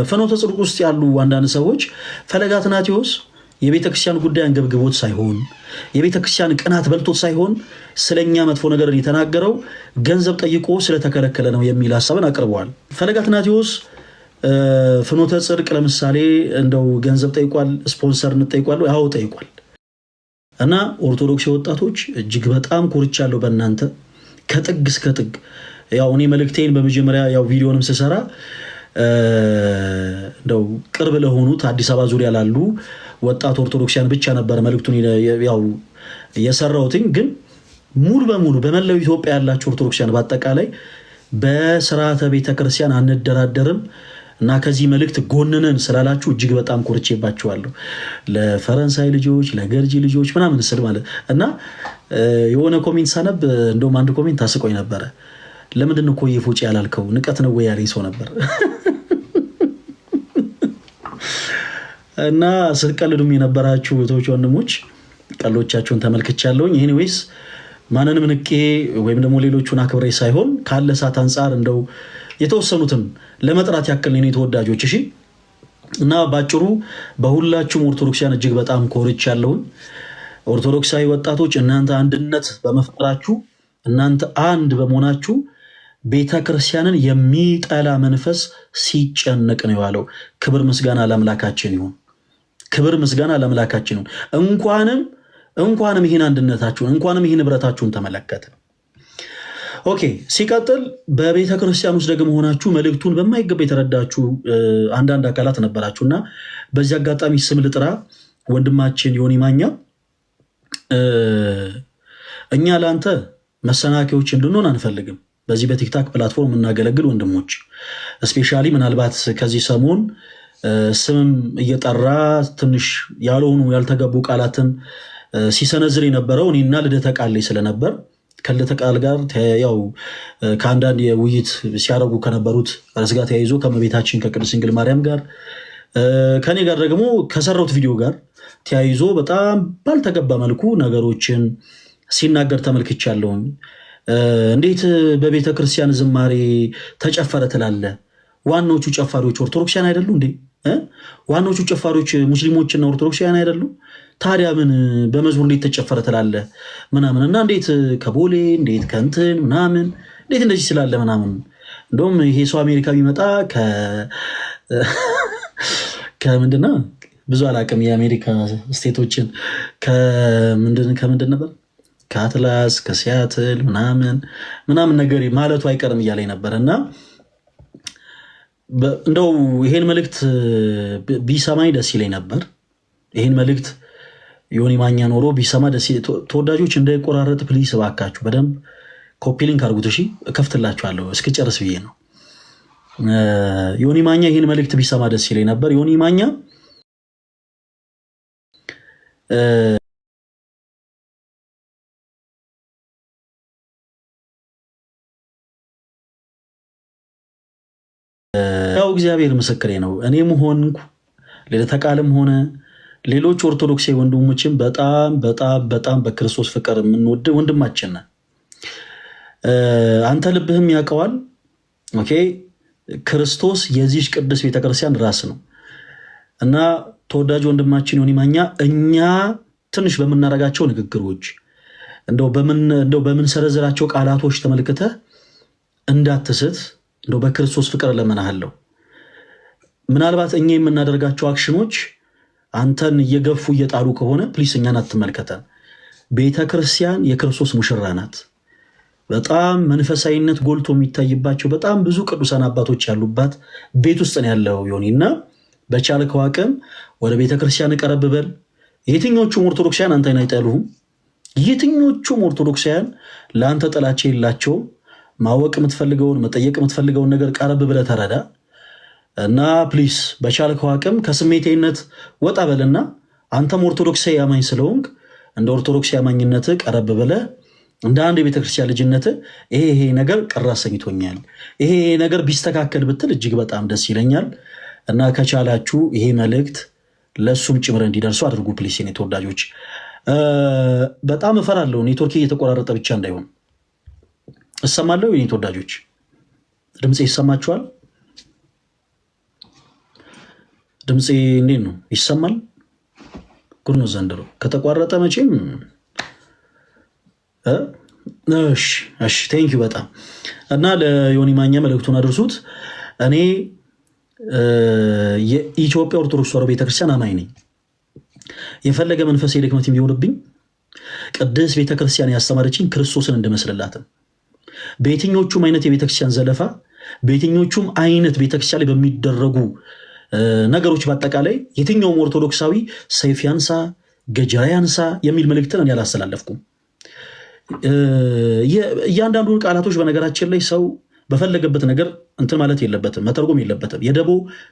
ፍኖተ ጽድቅ ውስጥ ያሉ አንዳንድ ሰዎች ፈለገ አትናቴዎስ የቤተክርስቲያን ጉዳይ አንገብግቦት ሳይሆን የቤተክርስቲያን ቅናት በልቶት ሳይሆን ስለኛ መጥፎ ነገር የተናገረው ገንዘብ ጠይቆ ስለተከለከለ ነው የሚል ሐሳብን አቅርበዋል። ፈለገ አትናቴዎስ ፍኖተ ጽድቅ ለምሳሌ እንደው ገንዘብ ጠይቋል፣ ስፖንሰርነት ጠይቋል፣ ያው ጠይቋል። እና ኦርቶዶክስ ወጣቶች እጅግ በጣም ኮርቻለሁ በእናንተ ከጥግ እስከ ጥግ። ያው እኔ መልእክቴን በመጀመሪያ ያው ቪዲዮንም ስሰራ እንደው ቅርብ ለሆኑት አዲስ አበባ ዙሪያ ላሉ ወጣት ኦርቶዶክሲያን ብቻ ነበር መልእክቱን ያው የሰራሁትኝ። ግን ሙሉ በሙሉ በመላው ኢትዮጵያ ያላችሁ ኦርቶዶክሲያን በአጠቃላይ በስርዓተ ቤተክርስቲያን አንደራደርም እና ከዚህ መልእክት ጎንነን ስላላችሁ እጅግ በጣም ኮርቼባችኋለሁ። ለፈረንሳይ ልጆች፣ ለገርጂ ልጆች ምናምን ስል ማለት እና የሆነ ኮሜንት ሳነብ እንደውም አንድ ኮሜንት ታስቆኝ ነበረ። ለምንድን ነው ኮዬ ፎጪ ያላልከው? ንቀት ነው ወይ ያለኝ ሰው ነበር። እና ስትቀልዱም የነበራችሁ እህቶች ወንድሞች ቀሎቻችሁን ተመልክቻለሁኝ። ኤኒዌይስ ማንንም ንቄ ወይም ደግሞ ሌሎቹን አክብሬ ሳይሆን ካለ ሰዓት አንጻር እንደው የተወሰኑትን ለመጥራት ያክል ነው ተወዳጆች። እሺ። እና ባጭሩ በሁላችሁም ኦርቶዶክሳውያን እጅግ በጣም ኮርቻለሁኝ። ኦርቶዶክሳዊ ወጣቶች እናንተ አንድነት በመፍጠራችሁ እናንተ አንድ በመሆናችሁ ቤተክርስቲያንን የሚጠላ መንፈስ ሲጨነቅ ነው የዋለው። ክብር ምስጋና ለአምላካችን ይሁን። ክብር ምስጋና ለአምላካችን ይሁን። እንኳንም ይህን አንድነታችሁን እንኳንም ይህን ህብረታችሁን ተመለከተ። ኦኬ። ሲቀጥል በቤተ ክርስቲያን ውስጥ ደግሞ ሆናችሁ መልእክቱን በማይገባ የተረዳችሁ አንዳንድ አካላት ነበራችሁ እና በዚህ አጋጣሚ ስም ልጥራ። ወንድማችን ዮኒ ማኛ እኛ ለአንተ መሰናከያዎች እንድንሆን አንፈልግም። በዚህ በቲክታክ ፕላትፎርም የምናገለግል ወንድሞች እስፔሻሊ ምናልባት ከዚህ ሰሞን ስምም እየጠራ ትንሽ ያልሆኑ ያልተገቡ ቃላትን ሲሰነዝር የነበረው እኔና ልደተ ቃል ላይ ስለነበር ከልደተ ቃል ጋር ያው ከአንዳንድ የውይይት ሲያደርጉ ከነበሩት ርዕስ ጋር ተያይዞ ከመቤታችን ከቅድስት ድንግል ማርያም ጋር ከኔ ጋር ደግሞ ከሰራሁት ቪዲዮ ጋር ተያይዞ በጣም ባልተገባ መልኩ ነገሮችን ሲናገር ተመልክቻለሁኝ። እንዴት በቤተ ክርስቲያን ዝማሬ ተጨፈረ ትላለ? ዋናዎቹ ጨፋሪዎች ኦርቶዶክሲያን አይደሉ እንዴ? ዋናዎቹ ጨፋሪዎች ሙስሊሞችና ኦርቶዶክሲያን አይደሉ? ታዲያ ምን በመዝሙር እንዴት ተጨፈረ ትላለ ምናምን እና እንዴት ከቦሌ እንዴት ከንትን ምናምን እንዴት እንደዚህ ስላለ ምናምን። እንደውም ይሄ ሰው አሜሪካ ቢመጣ ከምንድና ብዙ አላቅም የአሜሪካ ስቴቶችን ከምንድን ነበር ከአትላስ ከሲያትል ምናምን ነገር ማለቱ አይቀርም እያለኝ ነበር። እና እንደው ይሄን መልእክት ቢሰማኝ ደስ ይለኝ ነበር። ይሄን መልእክት ዮኒ ማኛ ኖሮ ቢሰማ ደስ ይለኝ። ተወዳጆች እንዳይቆራረጥ ፕሊስ እባካችሁ በደንብ ኮፒ ሊንክ አድርጉት። እሺ፣ እከፍትላችኋለሁ እስክጨርስ ብዬ ነው። ዮኒ ማኛ ይሄን መልእክት ቢሰማ ደስ ይለኝ ነበር። ዮኒ ማኛ ያው እግዚአብሔር ምስክሬ ነው። እኔም ሆንኩ ልደተ ቃልም ሆነ ሌሎች ኦርቶዶክስ ወንድሞችን በጣም በክርስቶስ ፍቅር የምንወድ ወንድማችን ነን። አንተ ልብህም ያውቀዋል። ኦኬ። ክርስቶስ የዚህች ቅድስት ቤተክርስቲያን ራስ ነው እና ተወዳጅ ወንድማችን ዮኒ ማኛ እኛ ትንሽ በምናረጋቸው ንግግሮች እንደው በምንሰረዝራቸው ቃላቶች ተመልክተህ እንዳትስት እንደው በክርስቶስ ፍቅር ለመናሃለሁ። ምናልባት እኛ የምናደርጋቸው አክሽኖች አንተን እየገፉ እየጣሉ ከሆነ ፕሊስ እኛን አትመልከተን። ቤተ ክርስቲያን የክርስቶስ ሙሽራ ናት። በጣም መንፈሳዊነት ጎልቶ የሚታይባቸው በጣም ብዙ ቅዱሳን አባቶች ያሉባት ቤት ውስጥ ነው ያለው ዮኒ እና በቻልከው አቅም ወደ ቤተ ክርስቲያን ቀረብ በል። የትኞቹም ኦርቶዶክሳውያን አንተን አይጠሉህም። የትኞቹም ኦርቶዶክሳውያን ለአንተ ጥላቻ የላቸውም። ማወቅ የምትፈልገውን መጠየቅ የምትፈልገውን ነገር ቀረብ ብለህ ተረዳ እና ፕሊስ በቻልከው አቅም ከስሜቴነት ወጣ በልና አንተም ኦርቶዶክሳዊ አማኝ ስለሆንክ እንደ ኦርቶዶክሳዊ አማኝነት ቀረብ ብለህ እንደ አንድ የቤተክርስቲያን ልጅነት ይሄ ነገር ቅር አሰኝቶኛል፣ ይሄ ነገር ቢስተካከል ብትል እጅግ በጣም ደስ ይለኛል እና ከቻላችሁ ይሄ መልእክት ለሱም ጭምር እንዲደርሱ አድርጉ ፕሊስ። የኔ ተወዳጆች በጣም እፈራለሁ ኔትወርክ እየተቆራረጠ ብቻ እንዳይሆን። እሰማለሁ የኔ ተወዳጆች፣ ድምጼ ይሰማችኋል? ድምፄ እንዴት ነው? ይሰማል? ጉድ ነው ዘንድሮ። ከተቋረጠ መቼም እሺ ቴንኪዩ በጣም እና ለዮኒ ማኛ መልእክቱን አድርሱት። እኔ የኢትዮጵያ ኦርቶዶክስ ተዋሕዶ ቤተክርስቲያን አማኝ ነኝ። የፈለገ መንፈሳዊ ድክመት ቢሆንብኝ ቅድስት ቤተክርስቲያን ያስተማረችኝ ክርስቶስን እንድመስልላትም በየትኞቹም አይነት የቤተክርስቲያን ዘለፋ በየትኞቹም አይነት ቤተክርስቲያን ላይ በሚደረጉ ነገሮች በአጠቃላይ የትኛውም ኦርቶዶክሳዊ ሰይፍ ያንሳ ገጀራ ያንሳ የሚል መልእክትን እኔ አላስተላለፍኩም። እያንዳንዱን ቃላቶች በነገራችን ላይ ሰው በፈለገበት ነገር እንትን ማለት የለበትም፣ መተርጎም የለበትም። የደቦ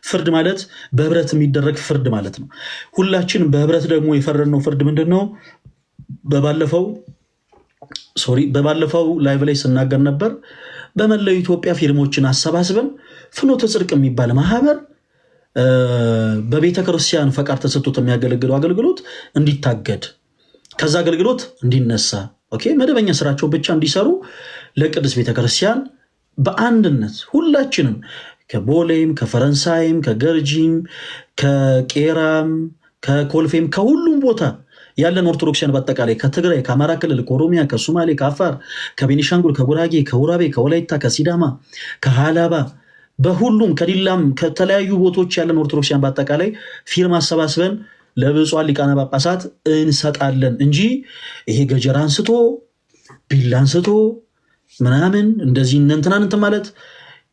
ፍርድ ማለት በህብረት የሚደረግ ፍርድ ማለት ነው። ሁላችን በህብረት ደግሞ የፈረድነው ፍርድ ምንድን ነው? በባለፈው ላይቭ ላይ ስናገር ነበር። በመላው ኢትዮጵያ ፊርሞችን አሰባስበን ፍኖተ ጽድቅ የሚባል ማህበር በቤተ ክርስቲያን ፈቃድ ተሰጥቶት የሚያገለግለው አገልግሎት እንዲታገድ ከዛ አገልግሎት እንዲነሳ መደበኛ ስራቸውን ብቻ እንዲሰሩ ለቅድስት ቤተክርስቲያን በአንድነት ሁላችንም ከቦሌም ከፈረንሳይም ከገርጂም ከቄራም ከኮልፌም ከሁሉም ቦታ ያለን ኦርቶዶክሲያን በአጠቃላይ ከትግራይ ከአማራ ክልል ከኦሮሚያ ከሶማሌ ከአፋር ከቤኒሻንጉል ከጉራጌ ከውራቤ ከወላይታ ከሲዳማ ከሃላባ በሁሉም ከዲላም ከተለያዩ ቦታዎች ያለን ኦርቶዶክሲያን በአጠቃላይ ፊርማ አሰባስበን ለብፁዓን ሊቃነ ጳጳሳት እንሰጣለን እንጂ ይሄ ገጀራ አንስቶ ቢላ አንስቶ ምናምን እንደዚህ እንንትናን እንትን ማለት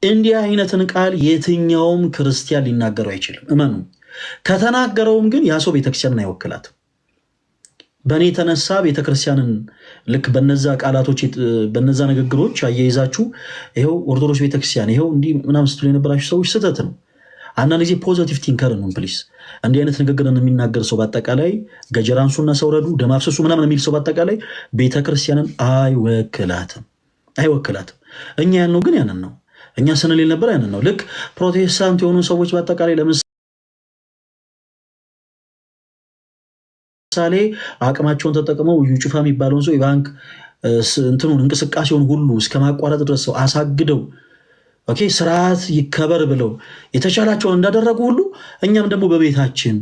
እንዲህ አይነትን ቃል የትኛውም ክርስቲያን ሊናገረው አይችልም። እመኑ። ከተናገረውም ግን ያ ሰው ቤተክርስቲያንን አይወክላትም። በእኔ የተነሳ ቤተክርስቲያንን ልክ በነዛ ቃላቶች በነዛ ንግግሮች አያይዛችሁ ይኸው ኦርቶዶክስ ቤተክርስቲያን ይኸው እንዲህ ምናምን ስትሉ የነበራችሁ ሰዎች ስህተት ነው። አንዳንድ ጊዜ ፖዘቲቭ ቲንከር ነው ፕሊስ። እንዲህ አይነት ንግግርን የሚናገር ሰው በአጠቃላይ ገጀራ አንሱና ሰውረዱ ደም አፍስሱ ምናምን የሚል ሰው በአጠቃላይ ቤተክርስቲያንን አይወክላትም። እኛ ያልነው ግን ያንን ነው። እኛ ስንል ነበር ያንን ነው። ልክ ፕሮቴስታንት የሆኑ ሰዎች በአጠቃላይ ለምሳሌ አቅማቸውን ተጠቅመው እዩ ጩፋ የሚባለውን ሰው የባንክ እንትኑን እንቅስቃሴውን ሁሉ እስከ ማቋረጥ ድረስ ሰው አሳግደው ስርዓት ይከበር ብለው የተቻላቸውን እንዳደረጉ ሁሉ እኛም ደግሞ በቤታችን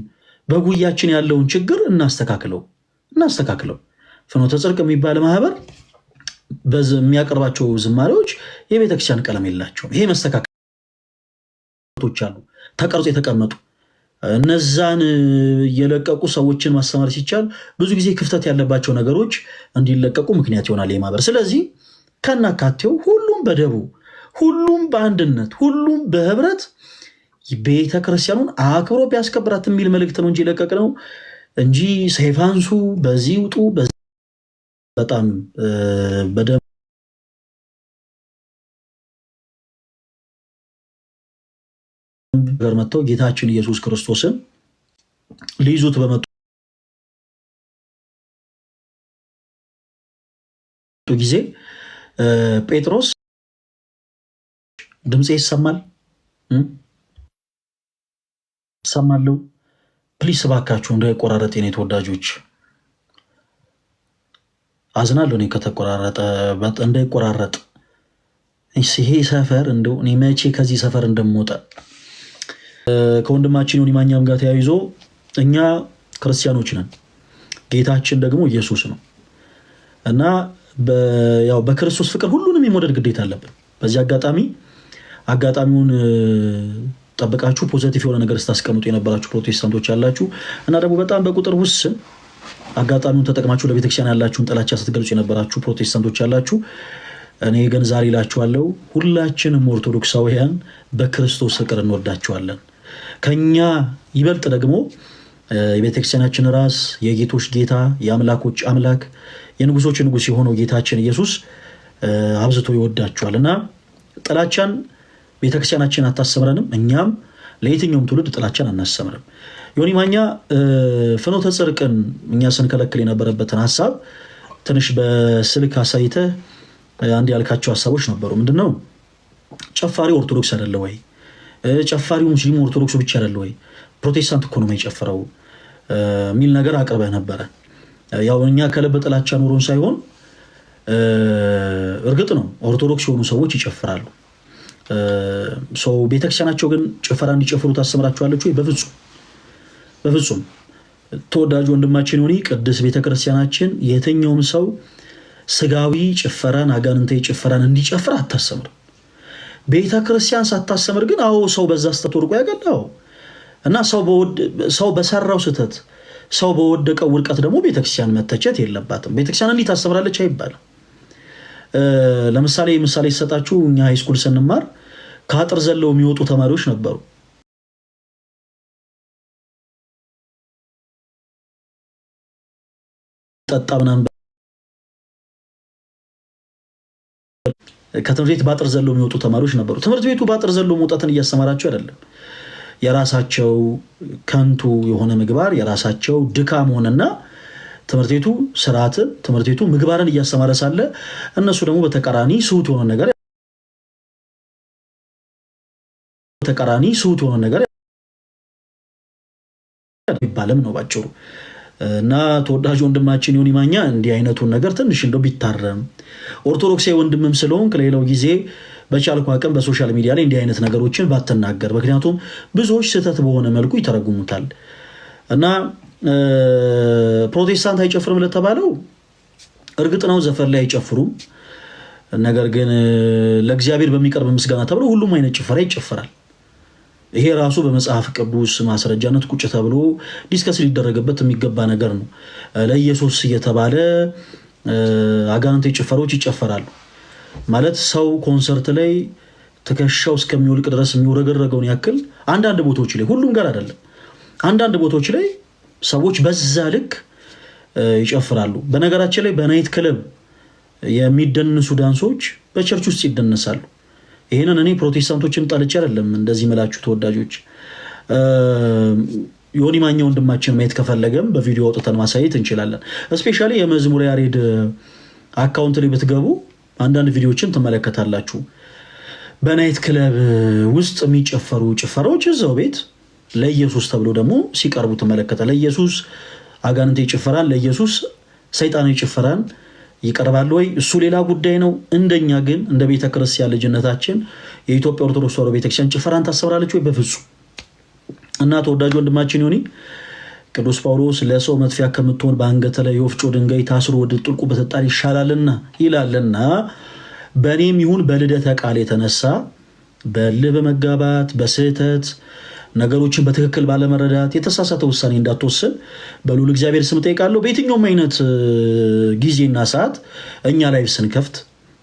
በጉያችን ያለውን ችግር እናስተካክለው። ፍኖተ ጽድቅ የሚባል ማህበር የሚያቀርባቸው ዝማሬዎች የቤተክርስቲያን ቀለም የላቸውም። ይሄ መስተካከሎች አሉ ተቀርጾ የተቀመጡ እነዛን እየለቀቁ ሰዎችን ማስተማር ሲቻል ብዙ ጊዜ ክፍተት ያለባቸው ነገሮች እንዲለቀቁ ምክንያት ይሆናል ይህ ማህበር። ስለዚህ ከናካቴው ሁሉም በደቡ ሁሉም በአንድነት ሁሉም በህብረት ቤተክርስቲያኑን አክብሮ ቢያስከብራት የሚል መልእክት ነው እንጂ ለቀቅ ነው እንጂ ሰይፍ አንሱ በዚህ ውጡ በጣም በደም ገር መጥተው ጌታችን ኢየሱስ ክርስቶስን ሊይዙት በመጡ ጊዜ ጴጥሮስ ድምፄ ይሰማል ሰማለው ፕሊስ እባካችሁ እንዳይቆራረጥ የኔ ተወዳጆች አዝናለሁ። እኔ ከተቆራረጠ እንዳይቆራረጥ ይሄ ሰፈር እንደው እኔ መቼ ከዚህ ሰፈር እንደምወጣ ከወንድማችን ዮኒ ማኛም ጋር ተያይዞ እኛ ክርስቲያኖች ነን፣ ጌታችን ደግሞ ኢየሱስ ነው እና ያው በክርስቶስ ፍቅር ሁሉንም የመውደድ ግዴታ አለብን። በዚህ አጋጣሚውን ጠብቃችሁ ፖዚቲቭ የሆነ ነገር ስታስቀምጡ የነበራችሁ ፕሮቴስታንቶች ያላችሁ እና ደግሞ በጣም በቁጥር ውስን አጋጣሚውን ተጠቅማችሁ ለቤተክርስቲያን ያላችሁን ጥላቻ ስትገልጹ የነበራችሁ ፕሮቴስታንቶች ያላችሁ፣ እኔ ግን ዛሬ እላችኋለሁ ሁላችንም ኦርቶዶክሳውያን በክርስቶስ ፍቅር እንወዳችኋለን። ከኛ ይበልጥ ደግሞ የቤተክርስቲያናችን ራስ የጌቶች ጌታ የአምላኮች አምላክ የንጉሶች ንጉስ የሆነው ጌታችን ኢየሱስ አብዝቶ ይወዳችኋል እና ጥላቻን ቤተክርስቲያናችን አታስተምረንም፣ እኛም ለየትኛውም ትውልድ ጥላቻን አናስተምርም። ዮኒ ማኛ ፍኖተ ጽድቅን እኛ ስንከለክል የነበረበትን ሀሳብ ትንሽ በስልክ አሳይተህ አንድ ያልካቸው ሀሳቦች ነበሩ። ምንድነው? ጨፋሪው ኦርቶዶክስ አይደለ ወይ? ጨፋሪው ሙስሊሙ ኦርቶዶክሱ ብቻ አይደለ ወይ? ፕሮቴስታንት እኮ ነው የጨፈረው የሚል ነገር አቅርበህ ነበረ። ያው እኛ ከልብ ጥላቻ ኖሮን ሳይሆን እርግጥ ነው ኦርቶዶክስ የሆኑ ሰዎች ይጨፍራሉ። ቤተክርስቲያናቸው ግን ጭፈራ እንዲጨፍሩ ታስተምራቸዋለች ወይ? በፍጹም በፍጹም ተወዳጅ ወንድማችን ሆኒ ቅድስት ቤተክርስቲያናችን የትኛውም ሰው ስጋዊ ጭፈራን አጋንንታዊ ጭፈራን እንዲጨፍር አታስተምር። ቤተክርስቲያን ሳታስተምር ግን አዎ ሰው በዛ ስተት ወድቆ ያገላው እና ሰው በሰራው ስተት ሰው በወደቀው ውድቀት ደግሞ ቤተክርስቲያን መተቸት የለባትም። ቤተክርስቲያን እንዲህ ታስተምራለች አይባልም። ለምሳሌ ሲሰጣችሁ እኛ ሃይስኩል ስንማር ከአጥር ዘለው የሚወጡ ተማሪዎች ነበሩ። ጠጣ ምናምን ከትምህርት ቤት በአጥር ዘለው የሚወጡ ተማሪዎች ነበሩ። ትምህርት ቤቱ በአጥር ዘለው መውጣትን እያስተማራቸው አይደለም። የራሳቸው ከንቱ የሆነ ምግባር የራሳቸው ድካም ሆነና ትምህርት ቤቱ ስርዓትን ትምህርት ቤቱ ምግባርን እያስተማረ ሳለ እነሱ ደግሞ በተቃራኒ ስሁት የሆነ ነገር ይባለም ነው ባጭሩ። እና ተወዳጅ ወንድማችን ዮኒ ማኛ እንዲህ አይነቱን ነገር ትንሽ እንደው ቢታረም ኦርቶዶክሳዊ ወንድምም ስለሆንክ ሌላው ጊዜ በቻልኩ አቅም በሶሻል ሚዲያ ላይ እንዲህ አይነት ነገሮችን ባትናገር። ምክንያቱም ብዙዎች ስህተት በሆነ መልኩ ይተረጉሙታል። እና ፕሮቴስታንት አይጨፍርም ለተባለው እርግጥ ነው ዘፈን ላይ አይጨፍሩም። ነገር ግን ለእግዚአብሔር በሚቀርብ ምስጋና ተብሎ ሁሉም አይነት ጭፈራ ይጨፈራል። ይሄ ራሱ በመጽሐፍ ቅዱስ ማስረጃነት ቁጭ ተብሎ ዲስከስ ሊደረግበት የሚገባ ነገር ነው። ለኢየሱስ እየተባለ አጋንንታዊ ጭፈሮች ይጨፈራሉ። ማለት ሰው ኮንሰርት ላይ ትከሻው እስከሚወልቅ ድረስ የሚወረገረገውን ያክል አንዳንድ ቦታዎች ላይ ሁሉም ጋር አይደለም፣ አንዳንድ ቦታዎች ላይ ሰዎች በዛ ልክ ይጨፍራሉ። በነገራችን ላይ በናይት ክለብ የሚደንሱ ዳንሶች በቸርች ውስጥ ይደነሳሉ። ይሄንን እኔ ፕሮቴስታንቶችን ጠልቼ አይደለም እንደዚህ መላችሁ ተወዳጆች። ዮኒ ማኛ ወንድማችን ማየት ከፈለገም በቪዲዮ አውጥተን ማሳየት እንችላለን። እስፔሻሊ የመዝሙር ያሬድ አካውንት ላይ ብትገቡ አንዳንድ ቪዲዮዎችን ትመለከታላችሁ። በናይት ክለብ ውስጥ የሚጨፈሩ ጭፈራዎች እዛው ቤት ለኢየሱስ ተብሎ ደግሞ ሲቀርቡ ትመለከታል። ለኢየሱስ አጋንንታዊ ጭፈራን፣ ለኢየሱስ ሰይጣናዊ ጭፈራን ይቀርባል ወይ? እሱ ሌላ ጉዳይ ነው። እንደኛ ግን እንደ ቤተክርስቲያን ልጅነታችን የኢትዮጵያ ኦርቶዶክስ ተዋሕዶ ቤተክርስቲያን ጭፈራን ታሰብራለች ወይ? በፍጹም። እና ተወዳጅ ወንድማችን ዮኒ ቅዱስ ጳውሎስ ለሰው መጥፊያ ከምትሆን በአንገተ ላይ የወፍጮ ድንጋይ ታስሮ ወደ ጥልቁ በተጣል ይሻላልና ይላልና በእኔም ይሁን በልደተ ቃል የተነሳ በልህ በመጋባት በስህተት ነገሮችን በትክክል ባለመረዳት የተሳሳተ ውሳኔ እንዳትወስን በልዑል እግዚአብሔር ስም ጠይቃለሁ። በየትኛውም አይነት ጊዜና ሰዓት እኛ ላይፍ ስንከፍት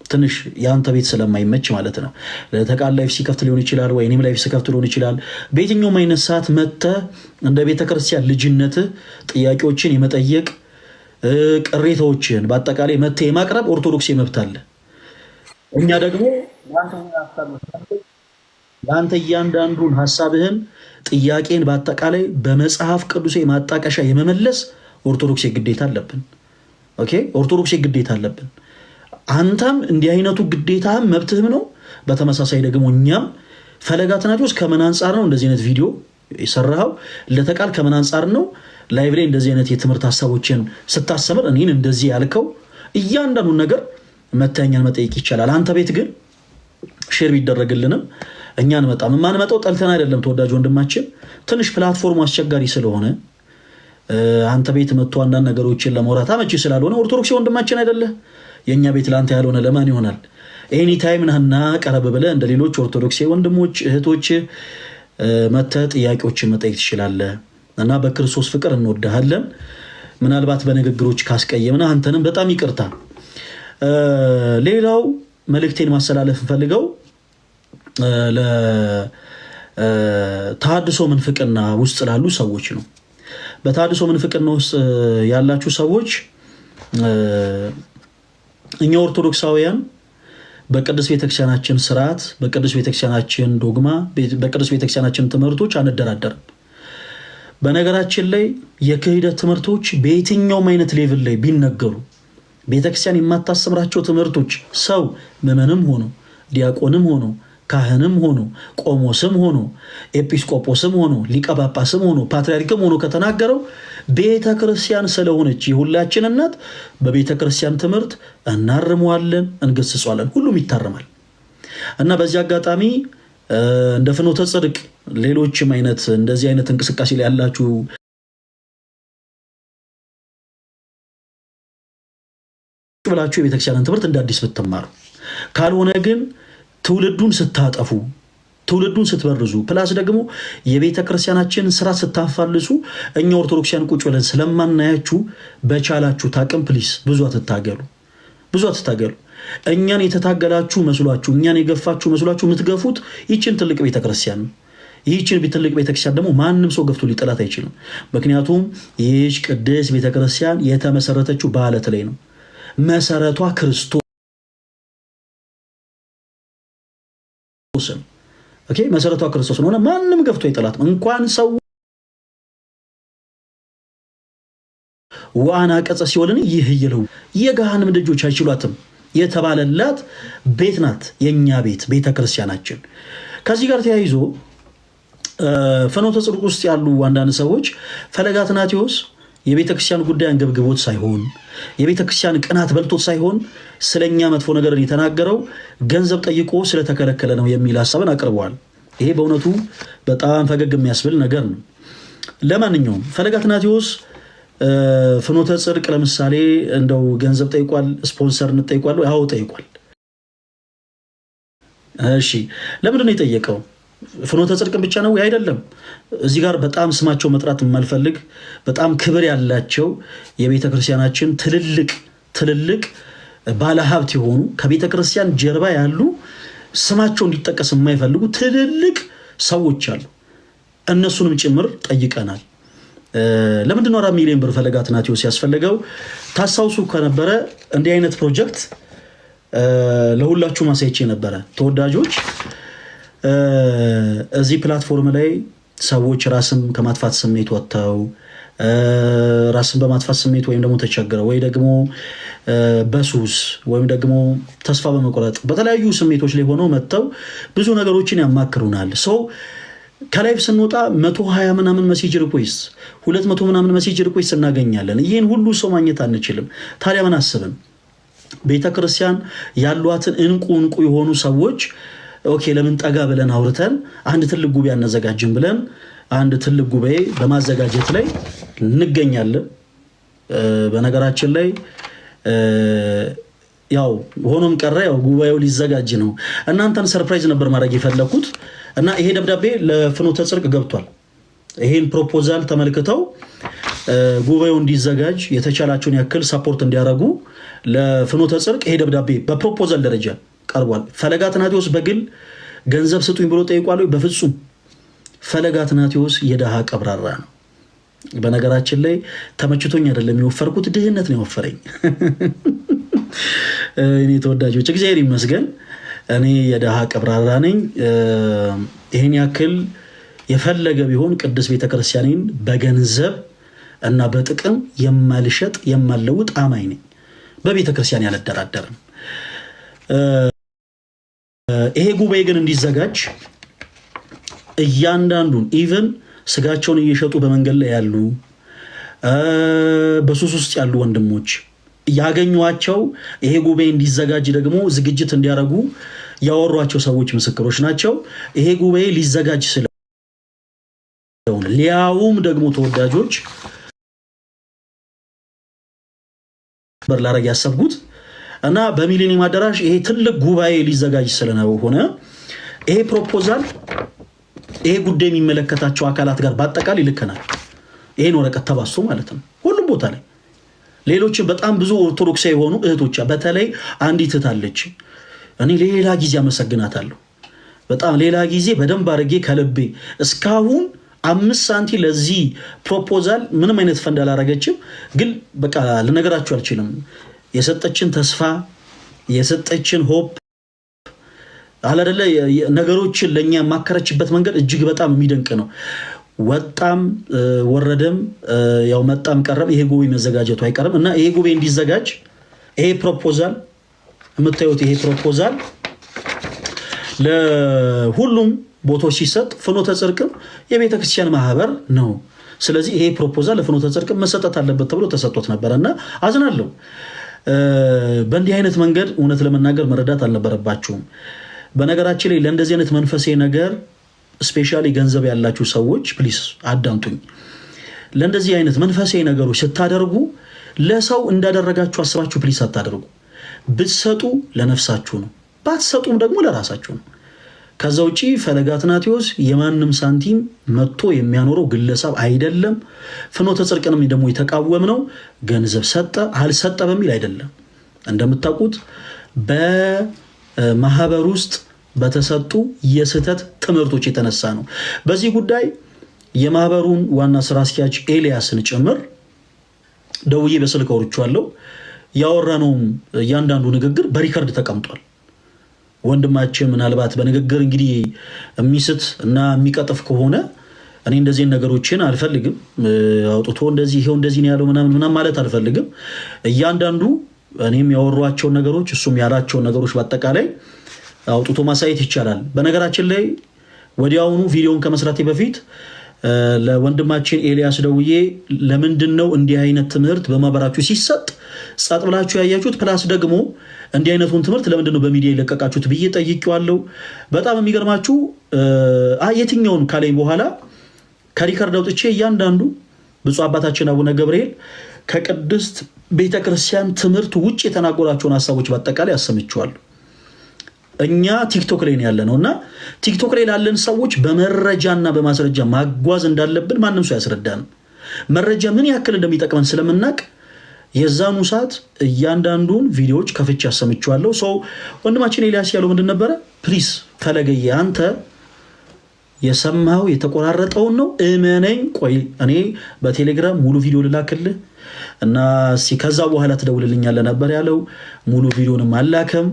ትንሽ የአንተ ቤት ስለማይመች ማለት ነው። ለተቃል ላይፍ ሲከፍት ሊሆን ይችላል፣ ወይ እኔም ላይፍ ሲከፍት ሊሆን ይችላል። በየትኛውም አይነት ሰዓት መጥተህ እንደ ቤተክርስቲያን ልጅነትህ ጥያቄዎችን የመጠየቅ ቅሬታዎችን በአጠቃላይ መጥተህ የማቅረብ ኦርቶዶክስ መብት አለ። እኛ ደግሞ ለአንተ እያንዳንዱን ሀሳብህን ጥያቄን በአጠቃላይ በመጽሐፍ ቅዱስ ማጣቀሻ የመመለስ ኦርቶዶክስ ግዴታ አለብን። ኦኬ፣ ኦርቶዶክስ ግዴታ አለብን። አንተም እንዲህ አይነቱ ግዴታህም መብትህም ነው። በተመሳሳይ ደግሞ እኛም ፈለገ አትናቴዎስ ከምን አንጻር ነው እንደዚህ አይነት ቪዲዮ የሰራኸው? ለተቃል ከምን አንጻር ነው ላይቭ ላይ እንደዚህ አይነት የትምህርት ሀሳቦችን ስታስተምር እኔን እንደዚህ ያልከው? እያንዳንዱን ነገር መተኛን መጠየቅ ይቻላል። አንተ ቤት ግን ሼር ቢደረግልንም እኛ አንመጣም። የማንመጣው ጠልተን አይደለም ተወዳጅ ወንድማችን፣ ትንሽ ፕላትፎርሙ አስቸጋሪ ስለሆነ አንተ ቤት መጥቶ አንዳንድ ነገሮችን ለማውራት አመቺ ስላልሆነ ኦርቶዶክስ ወንድማችን አይደለ? የኛ ቤት ላንተ ያልሆነ ለማን ይሆናል? ኤኒ ታይም ነህና ቀረብ ብለህ እንደ ሌሎች ኦርቶዶክስ ወንድሞች እህቶች መተህ ጥያቄዎችን መጠየቅ ትችላለህ። እና በክርስቶስ ፍቅር እንወድሃለን። ምናልባት በንግግሮች ካስቀየምና አንተንም በጣም ይቅርታ። ሌላው መልእክቴን ማስተላለፍ እንፈልገው ለተሐድሶ ምንፍቅና ውስጥ ላሉ ሰዎች ነው። በተሐድሶ ምንፍቅና ውስጥ ያላችሁ ሰዎች እኛ ኦርቶዶክሳውያን በቅዱስ ቤተክርስቲያናችን ስርዓት፣ በቅዱስ ቤተክርስቲያናችን ዶግማ፣ በቅዱስ ቤተክርስቲያናችን ትምህርቶች አንደራደርም። በነገራችን ላይ የክህደት ትምህርቶች በየትኛውም አይነት ሌቭል ላይ ቢነገሩ ቤተክርስቲያን የማታስተምራቸው ትምህርቶች ሰው ምዕመንም ሆኖ ዲያቆንም ሆኖ ካህንም ሆኖ ቆሞስም ሆኖ ኤጲስቆጶስም ሆኖ ሊቀ ጳጳስም ሆኖ ፓትርያርክም ሆኖ ከተናገረው ቤተ ክርስቲያን ስለሆነች የሁላችን እናት በቤተ ክርስቲያን ትምህርት እናርመዋለን፣ እንገስጸዋለን፣ ሁሉም ይታረማል። እና በዚህ አጋጣሚ እንደ ፍኖተ ጽድቅ ሌሎችም አይነት እንደዚህ አይነት እንቅስቃሴ ላይ ያላችሁ ብላችሁ የቤተክርስቲያንን ትምህርት እንደ አዲስ ብትማሩ፣ ካልሆነ ግን ትውልዱን ስታጠፉ፣ ትውልዱን ስትበርዙ፣ ፕላስ ደግሞ የቤተክርስቲያናችን ስራ ስታፋልሱ እኛ ኦርቶዶክሲያን ቁጭ ብለን ስለማናያችሁ በቻላችሁ ታቅም ፕሊስ ብዙ አትታገሉ፣ ብዙ አትታገሉ። እኛን የተታገላችሁ መስሏችሁ፣ እኛን የገፋችሁ መስሏችሁ የምትገፉት ይችን ትልቅ ቤተክርስቲያን ነው። ይህችን ትልቅ ቤተክርስቲያን ደግሞ ማንም ሰው ገፍቶ ሊጠላት አይችልም። ምክንያቱም ይህች ቅድስት ቤተክርስቲያን የተመሰረተችው በዓለት ላይ ነው። መሰረቷ ክርስቶስ ነው። ኦኬ፣ መሰረቷ ክርስቶስ ነው። ማንም ገፍቶ አይጠላትም። እንኳን ሰው ዋና ቀጸ ሲወልን ይህ ይለው የገሃነም ደጆች አይችሏትም የተባለላት ቤት ናት የኛ ቤት ቤተክርስቲያናችን። ከዚህ ጋር ተያይዞ ፍኖተ ጽድቅ ውስጥ ያሉ አንዳንድ ሰዎች ፈለገ አትናቴዎስ የቤተክርስቲያን ጉዳይ አንገብግቦት ሳይሆን የቤተክርስቲያን ቅናት በልቶት ሳይሆን ስለኛ መጥፎ ነገር የተናገረው ገንዘብ ጠይቆ ስለተከለከለ ነው የሚል ሐሳብን አቅርበዋል። ይሄ በእውነቱ በጣም ፈገግ የሚያስብል ነገር ነው። ለማንኛውም ፈለገ አትናቴዎስ ፍኖተ ጽድቅ ለምሳሌ እንደው ገንዘብ ጠይቋል፣ ስፖንሰር እንጠይቋል? አዎ ጠይቋል። እሺ ለምንድን ነው የጠየቀው? ፍኖተ ጽድቅን ብቻ ነው አይደለም። እዚህ ጋር በጣም ስማቸው መጥራት የማልፈልግ በጣም ክብር ያላቸው የቤተ ክርስቲያናችን ትልልቅ ባለሀብት የሆኑ ከቤተ ክርስቲያን ጀርባ ያሉ ስማቸው እንዲጠቀስ የማይፈልጉ ትልልቅ ሰዎች አሉ። እነሱንም ጭምር ጠይቀናል። ለምንድን ነው 4 ሚሊዮን ብር ፈለገ አትናቴዎስ ያስፈልገው? ታስታውሱ ከነበረ እንዲህ አይነት ፕሮጀክት ለሁላችሁ ማሳይቼ ነበረ ተወዳጆች። እዚህ ፕላትፎርም ላይ ሰዎች ራስን ከማጥፋት ስሜት ወጥተው ራስን በማጥፋት ስሜት ወይም ደግሞ ተቸግረው ወይ ደግሞ በሱስ ወይም ደግሞ ተስፋ በመቁረጥ በተለያዩ ስሜቶች ላይ ሆነው መጥተው ብዙ ነገሮችን ያማክሩናል። ሰው ከላይፍ ስንወጣ 120 ምናምን ሜሴጅ ሪኩዌስት 200 ምናምን ሜሴጅ ሪኩዌስት እናገኛለን። ይህን ሁሉ ሰው ማግኘት አንችልም። ታዲያ ምን አስብን? ቤተክርስቲያን ያሏትን እንቁ የሆኑ ሰዎች ኦኬ ለምን ጠጋ ብለን አውርተን አንድ ትልቅ ጉባኤ አናዘጋጅም ብለን አንድ ትልቅ ጉባኤ በማዘጋጀት ላይ እንገኛለን። በነገራችን ላይ ያው ሆኖም ቀረ ያው ጉባኤው ሊዘጋጅ ነው። እናንተን ሰርፕራይዝ ነበር ማድረግ የፈለኩት እና ይሄ ደብዳቤ ለፍኖተ ጽድቅ ገብቷል። ይሄን ፕሮፖዛል ተመልክተው ጉባኤው እንዲዘጋጅ የተቻላቸውን ያክል ሰፖርት እንዲያደርጉ ለፍኖተ ጽድቅ ይሄ ደብዳቤ በፕሮፖዛል ደረጃ ቀርቧል። ፈለገ አትናቴዎስ በግል ገንዘብ ስጡኝ ብሎ ጠይቋል? በፍጹም። ፈለገ አትናቴዎስ የደሃ ቀብራራ ነው። በነገራችን ላይ ተመችቶኝ አይደለም የወፈርኩት፣ ድህነት ነው የወፈረኝ። እኔ ተወዳጆች እግዚአብሔር ይመስገን እኔ የደሃ ቀብራራ ነኝ። ይህን ያክል የፈለገ ቢሆን ቅድስት ቤተክርስቲያኔን በገንዘብ እና በጥቅም የማልሸጥ የማልለውጥ አማኝ ነኝ። በቤተክርስቲያን ያልደራደርም። ይሄ ጉባኤ ግን እንዲዘጋጅ እያንዳንዱን ኢቨን ስጋቸውን እየሸጡ በመንገድ ላይ ያሉ በሱስ ውስጥ ያሉ ወንድሞች ያገኟቸው ይሄ ጉባኤ እንዲዘጋጅ ደግሞ ዝግጅት እንዲያደርጉ ያወሯቸው ሰዎች ምስክሮች ናቸው። ይሄ ጉባኤ ሊዘጋጅ ስለሆነ ሊያውም ደግሞ ተወዳጆች በርላረግ ያሰብኩት እና በሚሊኒየም አዳራሽ ይሄ ትልቅ ጉባኤ ሊዘጋጅ ስለሆነ ይሄ ፕሮፖዛል ይሄ ጉዳይ የሚመለከታቸው አካላት ጋር በአጠቃላይ ይልከናል። ይሄን ወረቀት ተባስቶ ማለት ነው ሁሉም ቦታ ላይ ሌሎች በጣም ብዙ ኦርቶዶክስ የሆኑ እህቶች በተለይ አንዲት እህት አለች። እኔ ሌላ ጊዜ አመሰግናታለሁ። በጣም ሌላ ጊዜ በደንብ አድርጌ ከልቤ እስካሁን 5 ሳንቲም ለዚህ ፕሮፖዛል ምንም አይነት ፈንድ አላረገችም። ግን በቃ ልነገራችሁ አልችልም። የሰጠችን ተስፋ የሰጠችን ሆፕ አላደለ ነገሮችን ለኛ ማከረችበት መንገድ እጅግ በጣም የሚደንቅ ነው። ወጣም ወረደም ያው መጣም ቀረም ይሄ ጉባኤ መዘጋጀቱ አይቀርም እና ይሄ ጉባኤ እንዲዘጋጅ ይሄ ፕሮፖዛል የምታዩት ይሄ ፕሮፖዛል ለሁሉም ቦታዎች ሲሰጥ ፍኖተ ጽድቅም የቤተ ክርስቲያን ማህበር ነው። ስለዚህ ይሄ ፕሮፖዛል ለፍኖተ ጽድቅም መሰጠት አለበት ተብሎ ተሰጥቶት ነበርና አዝናለሁ። በእንዲህ አይነት መንገድ እውነት ለመናገር መረዳት አልነበረባችሁም። በነገራችን ላይ ለእንደዚህ አይነት መንፈሳዊ ነገር ስፔሻሊ ገንዘብ ያላችሁ ሰዎች ፕሊስ አዳምጡኝ። ለእንደዚህ አይነት መንፈሳዊ ነገሮች ስታደርጉ ለሰው እንዳደረጋችሁ አስባችሁ ፕሊስ አታደርጉ። ብትሰጡ ለነፍሳችሁ ነው፣ ባትሰጡም ደግሞ ለራሳችሁ ነው። ከዛ ውጪ ፈለገ አትናቴዎስ የማንም ሳንቲም መጥቶ የሚያኖረው ግለሰብ አይደለም። ፍኖተ ጽድቅንም ደግሞ የተቃወም ነው ገንዘብ ሰጠ አልሰጠ በሚል አይደለም። እንደምታውቁት በማህበር ውስጥ በተሰጡ የስህተት ትምህርቶች የተነሳ ነው። በዚህ ጉዳይ የማህበሩን ዋና ስራ አስኪያጅ ኤልያስን ጭምር ደውዬ በስልክ አውርቼዋለሁ። ያወራነውም እያንዳንዱ ንግግር በሪከርድ ተቀምጧል። ወንድማችን ምናልባት በንግግር እንግዲህ የሚስት እና የሚቀጥፍ ከሆነ እኔ እንደዚህ ነገሮችን አልፈልግም። አውጥቶ እንደዚህ ይሄው እንደዚህ ነው ያለው ምናምን ማለት አልፈልግም። እያንዳንዱ እኔም ያወሯቸውን ነገሮች እሱም ያላቸውን ነገሮች በአጠቃላይ አውጥቶ ማሳየት ይቻላል። በነገራችን ላይ ወዲያውኑ ቪዲዮውን ከመስራቴ በፊት ለወንድማችን ኤልያስ ደውዬ ለምንድነው እንዲህ አይነት ትምህርት በማህበራችሁ ሲሰጥ ጻጥ ብላችሁ ያያችሁት? ፕላስ ደግሞ እንዲህ አይነቱን ትምህርት ለምንድነው በሚዲያ የለቀቃችሁት ብዬ ጠይቄዋለሁ። በጣም የሚገርማችሁ የትኛውን ካለኝ በኋላ ከሪከርድ አውጥቼ እያንዳንዱ ብፁዕ አባታችን አቡነ ገብርኤል ከቅድስት ቤተክርስቲያን ትምህርት ውጭ የተናገሯቸውን ሀሳቦች በአጠቃላይ አሰምቼዋለሁ። እኛ ቲክቶክ ላይ ነው ያለነው እና ቲክቶክ ላይ ላለን ሰዎች በመረጃና በማስረጃ ማጓዝ እንዳለብን ማንም ሰው ያስረዳንም። መረጃ ምን ያክል እንደሚጠቅመን ስለምናቅ የዛኑ ሰዓት እያንዳንዱን ቪዲዮዎች ከፍቼ አሰምቼዋለሁ። ሰው ወንድማችን ኤልያስ ያለው ምንድን ነበረ? ፕሊስ ፈለገዬ አንተ የሰማው የተቆራረጠውን ነው እመነኝ። ቆይ እኔ በቴሌግራም ሙሉ ቪዲዮ ልላክልህ እና ከዛ በኋላ ትደውልልኛለህ ነበር ያለው። ሙሉ ቪዲዮንም አላከም።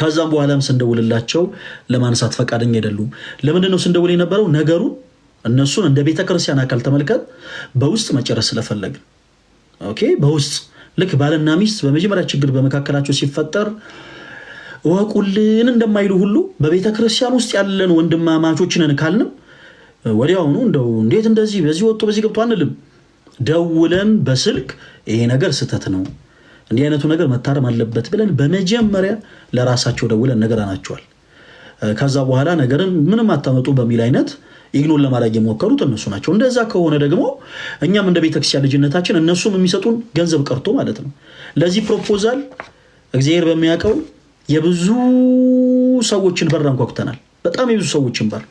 ከዛም በኋላም ስንደውልላቸው ለማንሳት ፈቃደኛ አይደሉም። ለምንድን ነው ስንደውል የነበረው? ነገሩን እነሱን እንደ ቤተክርስቲያን አካል ተመልከት በውስጥ መጨረስ ስለፈለግን። ኦኬ፣ በውስጥ ልክ ባልና ሚስት በመጀመሪያ ችግር በመካከላቸው ሲፈጠር ወቁልን እንደማይሉ ሁሉ በቤተክርስቲያን ውስጥ ያለን ወንድማማቾችን ካልንም ወዲያውኑ እንደው እንዴት እንደዚህ በዚህ ወጥቶ በዚህ ገብቶ አንልም። ደውለን በስልክ ይሄ ነገር ስህተት ነው፣ እንዲህ አይነቱ ነገር መታረም አለበት ብለን በመጀመሪያ ለራሳቸው ደውለን ነገራናቸዋል። ከዛ በኋላ ነገርን ምንም አታመጡ በሚል አይነት ኢግኖር ለማድረግ የሞከሩት እነሱ ናቸው። እንደዛ ከሆነ ደግሞ እኛም እንደ ቤተክርስቲያን ልጅነታችን እነሱም የሚሰጡን ገንዘብ ቀርቶ ማለት ነው። ለዚህ ፕሮፖዛል እግዚአብሔር በሚያውቀው የብዙ ሰዎችን በር አንኳኩተናል። በጣም የብዙ ሰዎችን በር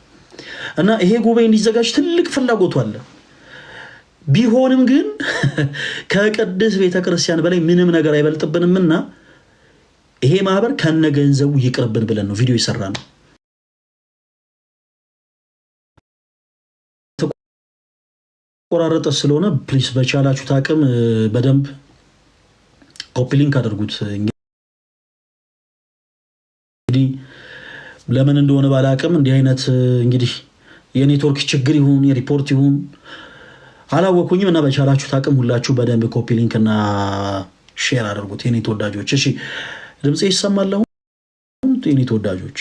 እና ይሄ ጉባኤ እንዲዘጋጅ ትልቅ ፍላጎቱ አለ። ቢሆንም ግን ከቅድስት ቤተክርስቲያን በላይ ምንም ነገር አይበልጥብንምና ይሄ ማህበር ከነገንዘቡ ይቅርብን ብለን ነው ቪዲዮ ይሰራ ነው። ተቆራረጠ ስለሆነ ፕሊስ በቻላችሁት አቅም በደንብ ኮፒ ሊንክ አድርጉት። እንግዲህ ለምን እንደሆነ ባላቅም እንዲህ አይነት እንግዲህ የኔትወርክ ችግር ይሁን የሪፖርት ይሁን አላወኩኝም እና በቻላችሁት አቅም ሁላችሁ በደንብ ኮፒ ሊንክ እና ሼር አድርጉት የኔ ተወዳጆች። እሺ ድምጼ ይሰማል? የኔ ተወዳጆች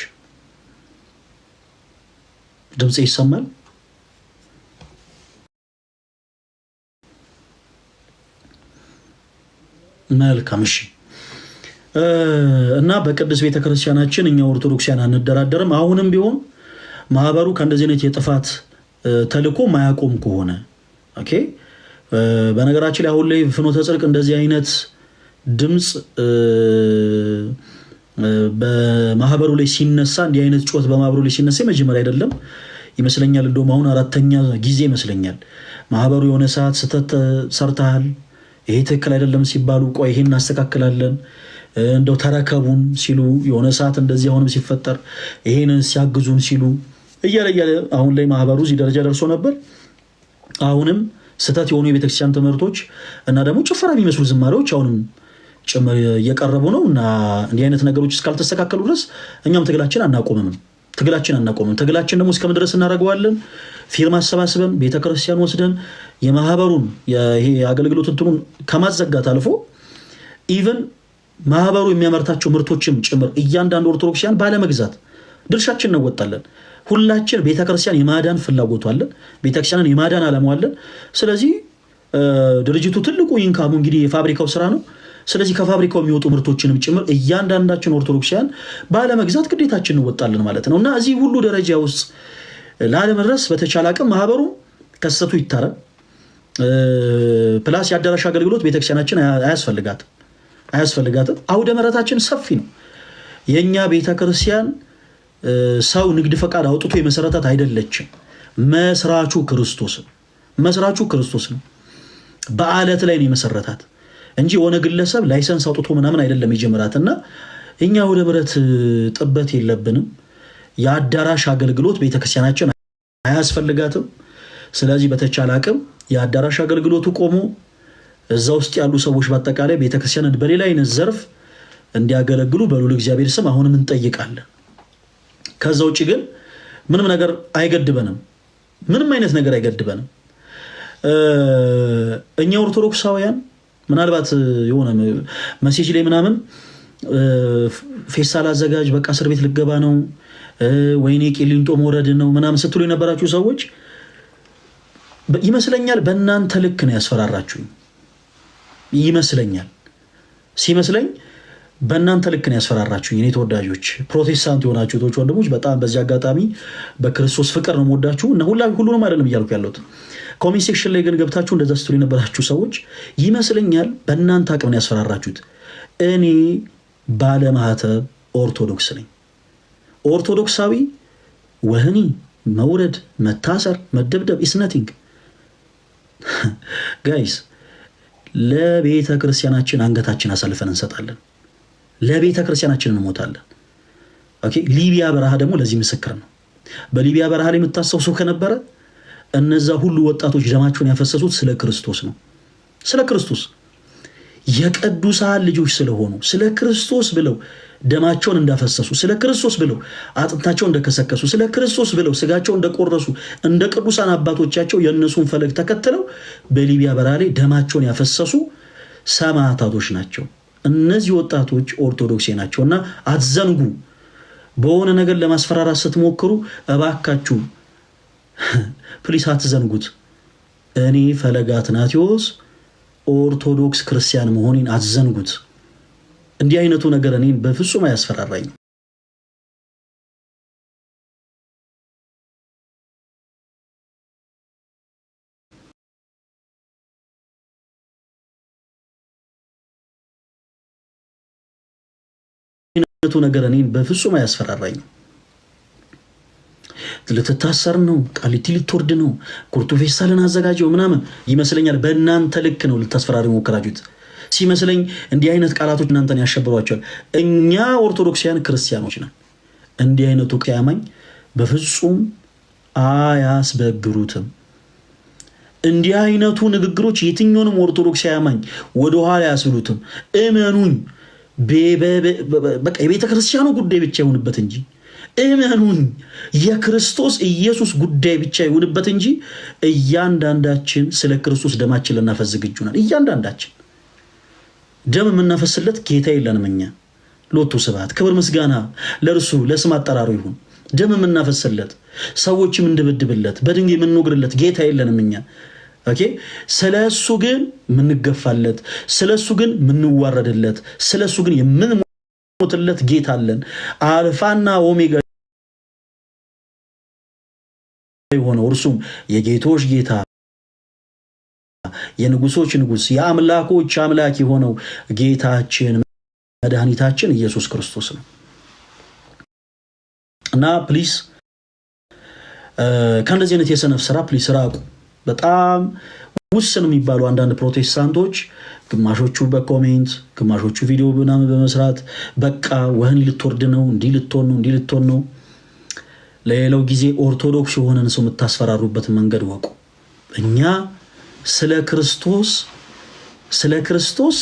ድምጼ ይሰማል? መልካም። እሺ እና በቅድስት ቤተክርስቲያናችን እኛ ኦርቶዶክሲያን አንደራደርም። አሁንም ቢሆን ማህበሩ ከእንደዚህ አይነት የጥፋት ተልእኮ ማያቆም ከሆነ ኦኬ። በነገራችን ላይ አሁን ላይ ፍኖተ ጽድቅ እንደዚህ አይነት ድምፅ በማህበሩ ላይ ሲነሳ እንዲህ አይነት ጩኸት በማህበሩ ላይ ሲነሳ መጀመሪያ አይደለም ይመስለኛል። እንደውም አሁን አራተኛ ጊዜ ይመስለኛል ማህበሩ የሆነ ሰዓት ስህተት ሰርተሃል፣ ይሄ ትክክል አይደለም ሲባሉ ቆይ ይሄን እናስተካክላለን እንደው ተረከቡን ሲሉ የሆነ ሰዓት እንደዚህ አሁንም ሲፈጠር ይሄንን ሲያግዙን ሲሉ እያለ አሁን ላይ ማህበሩ እዚህ ደረጃ ደርሶ ነበር። አሁንም ስህተት የሆኑ የቤተክርስቲያን ትምህርቶች እና ደግሞ ጭፈራ የሚመስሉ ዝማሬዎች አሁንም ጭምር እየቀረቡ ነው እና እንዲህ አይነት ነገሮች እስካልተስተካከሉ ድረስ እኛም ትግላችን አናቆምም። ትግላችን ደግሞ እስከምን ድረስ እናደርገዋለን? ፊርማ አሰባስበን ቤተክርስቲያን ወስደን የማህበሩን ይሄ አገልግሎት እንትኑን ከማዘጋት አልፎ ኢቨን ማህበሩ የሚያመርታቸው ምርቶችም ጭምር እያንዳንዱ ኦርቶዶክሲያን ባለመግዛት ድርሻችን እንወጣለን። ሁላችን ቤተክርስቲያን የማዳን ፍላጎቱ አለን። ቤተክርስቲያንን የማዳን ዓላማው አለን። ስለዚህ ድርጅቱ ትልቁ ኢንካሙ እንግዲህ የፋብሪካው ስራ ነው። ስለዚህ ከፋብሪካው የሚወጡ ምርቶችንም ጭምር እያንዳንዳችን ኦርቶዶክሲያን ባለመግዛት ግዴታችን እንወጣለን ማለት ነው እና እዚህ ሁሉ ደረጃ ውስጥ ላለመድረስ በተቻለ አቅም ማህበሩ ከስተቱ ይታረም። ፕላስ የአዳራሽ አገልግሎት ቤተክርስቲያናችን አያስፈልጋት። አያስፈልጋትም። አውደ ምሕረታችን ሰፊ ነው። የኛ ቤተክርስቲያን ሰው ንግድ ፈቃድ አውጥቶ የመሰረታት አይደለችም። መስራቹ ክርስቶስ ነው። በአለት ላይ ነው የመሰረታት እንጂ የሆነ ግለሰብ ላይሰንስ አውጥቶ ምናምን አይደለም የጀመራትና እኛ አውደ ምሕረት ጥበት የለብንም። የአዳራሽ አገልግሎት ቤተክርስቲያናችን አያስፈልጋትም። ስለዚህ በተቻለ አቅም የአዳራሽ አገልግሎቱ ቆሞ እዛ ውስጥ ያሉ ሰዎች በአጠቃላይ ቤተክርስቲያንን በሌላ አይነት ዘርፍ እንዲያገለግሉ በልዑል እግዚአብሔር ስም አሁንም እንጠይቃለን። ከዛ ውጭ ግን ምንም ነገር አይገድበንም። ምንም አይነት ነገር አይገድበንም። እኛ ኦርቶዶክሳውያን ምናልባት የሆነ መሴጅ ላይ ምናምን ፌስታል አዘጋጅ በቃ እስር ቤት ልገባ ነው ወይኔ ቂሊንጦ መውረድ ነው ምናምን ስትሉ የነበራችሁ ሰዎች ይመስለኛል በእናንተ ልክ ነው ያስፈራራችሁኝ። ሲመስለኝ በእናንተ ልክ ነው ያስፈራራችሁኝ። እኔ ተወዳጆች ፕሮቴስታንት የሆናችሁ እህቶች ወንድሞች፣ በጣም በዚህ አጋጣሚ በክርስቶስ ፍቅር ነው የምወዳችሁ እና ሁሉንም አይደለም እያልኩ ያለሁት። ኮሜንት ሴክሽን ላይ ግን ገብታችሁ እንደዛ ስትሉ የነበራችሁ ሰዎች ይመስለኛል በእናንተ አቅም ነው ያስፈራራችሁት። እኔ ባለማህተብ ኦርቶዶክስ ነኝ። ኦርቶዶክሳዊ ወህኒ መውረድ፣ መታሰር፣ መደብደብ ኢስ ነቲንግ ጋይስ። ለቤተ ክርስቲያናችን አንገታችን አሳልፈን እንሰጣለን። ለቤተ ክርስቲያናችን እንሞታለን። ኦኬ። ሊቢያ በረሃ ደግሞ ለዚህ ምስክር ነው። በሊቢያ በረሃ ላይ የምታስታውሱ ከነበረ እነዛ ሁሉ ወጣቶች ደማቸውን ያፈሰሱት ስለ ክርስቶስ ነው። ስለ ክርስቶስ የቅዱሳን ልጆች ስለሆኑ ስለ ክርስቶስ ብለው ደማቸውን እንዳፈሰሱ፣ ስለ ክርስቶስ ብለው አጥንታቸውን እንደከሰከሱ፣ ስለ ክርስቶስ ብለው ስጋቸውን እንደቆረሱ እንደ ቅዱሳን አባቶቻቸው የእነሱን ፈለግ ተከትለው በሊቢያ በረሃ ላይ ደማቸውን ያፈሰሱ ሰማዕታቶች ናቸው። እነዚህ ወጣቶች ኦርቶዶክሴ ናቸው እና አትዘንጉ። በሆነ ነገር ለማስፈራራት ስትሞክሩ እባካችሁ ፕሊስ አትዘንጉት። እኔ ፈለገ አትናቴዎስ ኦርቶዶክስ ክርስቲያን መሆኔን አትዘንጉት። እንዲህ አይነቱ ነገር እኔን በፍጹም አያስፈራራኝም። ነገር እኔን በፍጹም አያስፈራራኝም። ልትታሰር ነው፣ ቃሊቲ ልትወርድ ነው፣ ኩርቱ ፌስታልን አዘጋጀው ምናምን ይመስለኛል በእናንተ ልክ ነው ልታስፈራሪ ሞከራችሁት ሲመስለኝ። እንዲህ አይነት ቃላቶች እናንተን ያሸብሯቸዋል። እኛ ኦርቶዶክሳውያን ክርስቲያኖች ነን። እንዲህ አይነቱ ቅያማኝ በፍጹም አያስበግሩትም። እንዲህ አይነቱ ንግግሮች የትኛውንም ኦርቶዶክሳዊ አማኝ ወደኋላ ያስብሉትም። እመኑኝ፣ በቃ የቤተ ክርስቲያኑ ጉዳይ ብቻ ይሁንበት እንጂ እመኑኝ፣ የክርስቶስ ኢየሱስ ጉዳይ ብቻ ይሁንበት እንጂ እያንዳንዳችን ስለ ክርስቶስ ደማችን ልናፈስ ዝግጁ ነን። እያንዳንዳችን ደም የምናፈስለት ጌታ የለንም እኛ። ሎቱ ስብሐት፣ ክብር ምስጋና ለእርሱ ለስም አጠራሩ ይሁን። ደም የምናፈስለት ሰዎችም እንደበድብለት በድንጋይ የምንወግርለት ጌታ የለንም እኛ። ኦኬ። ስለሱ ግን የምንገፋለት፣ ስለሱ ግን የምንዋረድለት፣ ስለሱ ግን የምንሞትለት ጌታ አለን። አልፋና ኦሜጋ የሆነው እርሱም የጌቶች ጌታ የንጉሶች ንጉስ የአምላኮች አምላክ የሆነው ጌታችን መድኃኒታችን ኢየሱስ ክርስቶስ ነው። እና ፕሊስ ከእንደዚህ አይነት የሰነፍ ስራ ፕሊስ ራቁ። በጣም ውስን የሚባሉ አንዳንድ ፕሮቴስታንቶች ግማሾቹ በኮሜንት ግማሾቹ ቪዲዮ ምናምን በመስራት በቃ ወህኒ ልትወርድ ነው፣ እንዲህ ልትሆን ነው። ለሌላው ጊዜ ኦርቶዶክስ የሆነን ሰው የምታስፈራሩበት መንገድ ወቁ። እኛ ስለ ክርስቶስ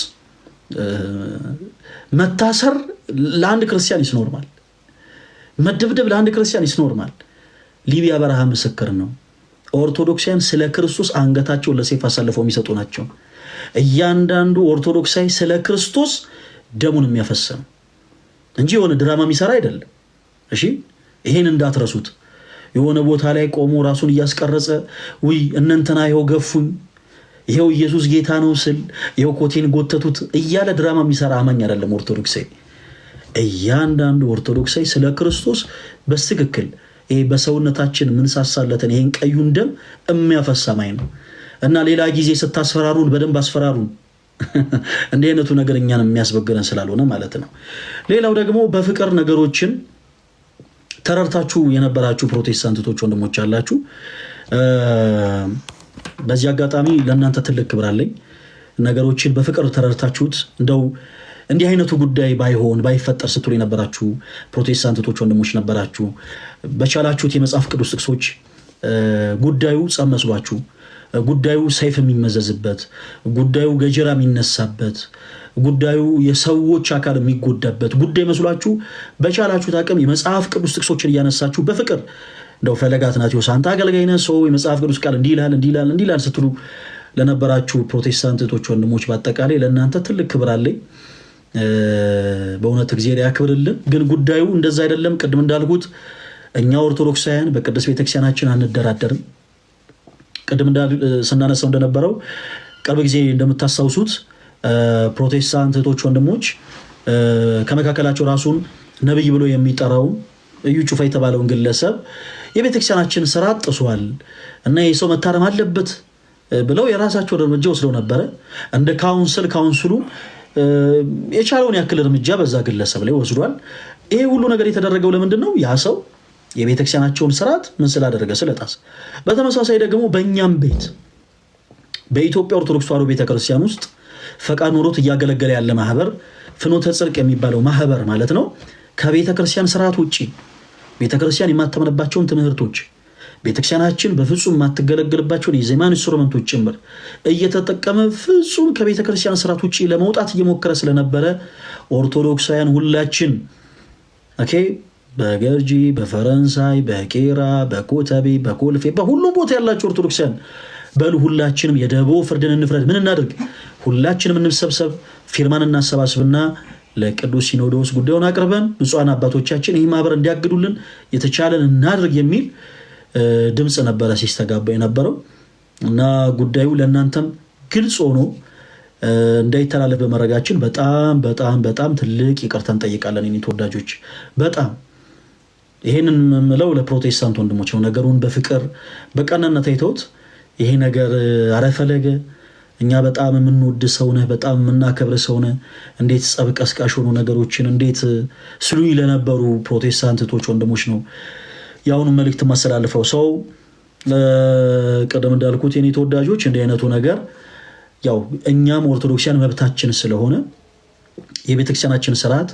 መታሰር ለአንድ ክርስቲያን ይስኖርማል። መደብደብ ለአንድ ክርስቲያን ይስኖርማል። ሊቢያ በረሃ ምስክር ነው። ኦርቶዶክሳውያን ስለ ክርስቶስ አንገታቸውን ለሰይፍ አሳልፈው የሚሰጡ ናቸው። እያንዳንዱ ኦርቶዶክሳዊ ስለ ክርስቶስ ደሙን የሚያፈስ ነው እንጂ የሆነ ድራማ የሚሰራ አይደለም። እሺ፣ ይሄን እንዳትረሱት። የሆነ ቦታ ላይ ቆሞ ራሱን እያስቀረጸ ውይ እነንተና ይኸው ገፉኝ፣ ይኸው ኢየሱስ ጌታ ነው ስል ይኸው ኮቴን ጎተቱት እያለ ድራማ የሚሰራ አማኝ አይደለም ኦርቶዶክሳዊ። እያንዳንዱ ኦርቶዶክሳዊ ስለ ክርስቶስ በትክክል ይሄ በሰውነታችን ምንሳሳለትን ይሄን ቀዩን ደም የሚያፈስ አማኝ ነው። እና ሌላ ጊዜ ስታስፈራሩን በደንብ አስፈራሩን። እንዲህ አይነቱ ነገር እኛን የሚያስበግረን ስላልሆነ ማለት ነው። ሌላው ደግሞ በፍቅር ነገሮችን ተረርታችሁ የነበራችሁ ፕሮቴስታንቶች ወንድሞች አላችሁ። በዚህ አጋጣሚ ለእናንተ ትልቅ ክብር አለኝ። ነገሮችን በፍቅር ተረርታችሁት እንደው እንዲህ አይነቱ ጉዳይ ባይፈጠር ስትሉ የነበራችሁ ፕሮቴስታንቶች ወንድሞች ነበራችሁ። በቻላችሁት የመጽሐፍ ቅዱስ ጥቅሶች ጉዳዩ ጸብ መስሏችሁ፣ ጉዳዩ ሰይፍ የሚመዘዝበት፣ ጉዳዩ ገጀራ የሚነሳበት፣ ጉዳዩ የሰዎች አካል የሚጎዳበት ጉዳይ መስሏችሁ በቻላችሁት አቅም የመጽሐፍ ቅዱስ ጥቅሶችን እያነሳችሁ በፍቅር እንደው ፈለገ አትናቴዎስ አንተ አገልጋይ ነህ፣ ሰው የመጽሐፍ ቅዱስ ቃል እንዲህ ይላል ስትሉ ለነበራችሁ ፕሮቴስታንቶች ወንድሞች በአጠቃላይ ለእናንተ ትልቅ ክብር አለኝ። በእውነት እግዚአብሔር ያክብርልን። ግን ጉዳዩ እንደዛ አይደለም። ቅድም እንዳልኩት እኛ ኦርቶዶክሳውያን በቅዱስ ቤተክርስቲያናችን አንደራደርም። ቅድም ስናነሳው እንደነበረው ቅርብ ጊዜ እንደምታስታውሱት ፕሮቴስታንት እህቶች ወንድሞች ከመካከላቸው ራሱን ነብይ ብሎ የሚጠራውን እዩ ጩፋ የተባለውን ግለሰብ የቤተክርስቲያናችን ስራ ጥሷል እና ይህ ሰው መታረም አለበት ብለው የራሳቸውን እርምጃ ወስደው ነበረ። እንደ ካውንስሉ የቻለውን ያክል እርምጃ በዛ ግለሰብ ላይ ወስዷል። ይሄ ሁሉ ነገር የተደረገው ለምንድን ነው? ያ ሰው የቤተክርስቲያናቸውን ስርዓት ምን ስላደረገ? ስለጣስ። በተመሳሳይ ደግሞ በእኛም ቤት በኢትዮጵያ ኦርቶዶክስ ተዋሕዶ ቤተክርስቲያን ውስጥ ፈቃድ ኖሮት እያገለገለ ያለ ማህበር ፍኖተ ጽድቅ የሚባለው ማህበር ማለት ነው ከቤተክርስቲያን ስርዓት ውጪ ቤተክርስቲያን የማተምንባቸውን ትምህርቶች ቤተክርስቲያናችን በፍጹም የማትገለገልባቸውን የዜማ ኢንስትሩመንቶች ጭምር እየተጠቀመ ፍጹም ከቤተክርስቲያን ስርዓት ውጪ ለመውጣት እየሞከረ ስለነበረ ኦርቶዶክሳውያን ሁላችን በገርጂ፣ በፈረንሳይ፣ በቄራ፣ በኮተቤ፣ በኮልፌ በሁሉም ቦታ ያላችሁ ኦርቶዶክሳውያን በሉ ሁላችንም የደቦ ፍርድን እንፍረድ። ምን እናድርግ? ሁላችንም እንሰብሰብ፣ ፊርማን እናሰባስብና ለቅዱስ ሲኖዶስ ጉዳዩን አቅርበን ብፁዓን አባቶቻችን ይህ ማህበር እንዲያግዱልን የተቻለን እናድርግ የሚል ድምፅ ነበረ ሲስተጋባ የነበረው እና ጉዳዩ ለእናንተም ግልጽ ሆኖ እንዳይተላለፍ በመረጋችን በጣም በጣም በጣም ትልቅ ይቅርታ እንጠይቃለን። የኔ ተወዳጆች በጣም ይሄንን የምለው ለፕሮቴስታንት ወንድሞች ነው። ነገሩን በፍቅር በቀናነት አይተውት ይሄ ነገር አረፈለገ እኛ በጣም የምንወድ ሰውነህ በጣም የምናከብር ሰውነህ እንዴት ጸብ ቀስቃሽ ሆኑ ነገሮችን እንዴት ስሉኝ ለነበሩ ፕሮቴስታንቶች ወንድሞች ነው ያውኑ መልእክት ማስተላልፈው። ሰው ቀደም እንዳልኩት የኔ ተወዳጆች እንዲህ አይነቱ ነገር ያው እኛም ኦርቶዶክሲያን መብታችን ስለሆነ የቤተክርስቲያናችን ስርዓት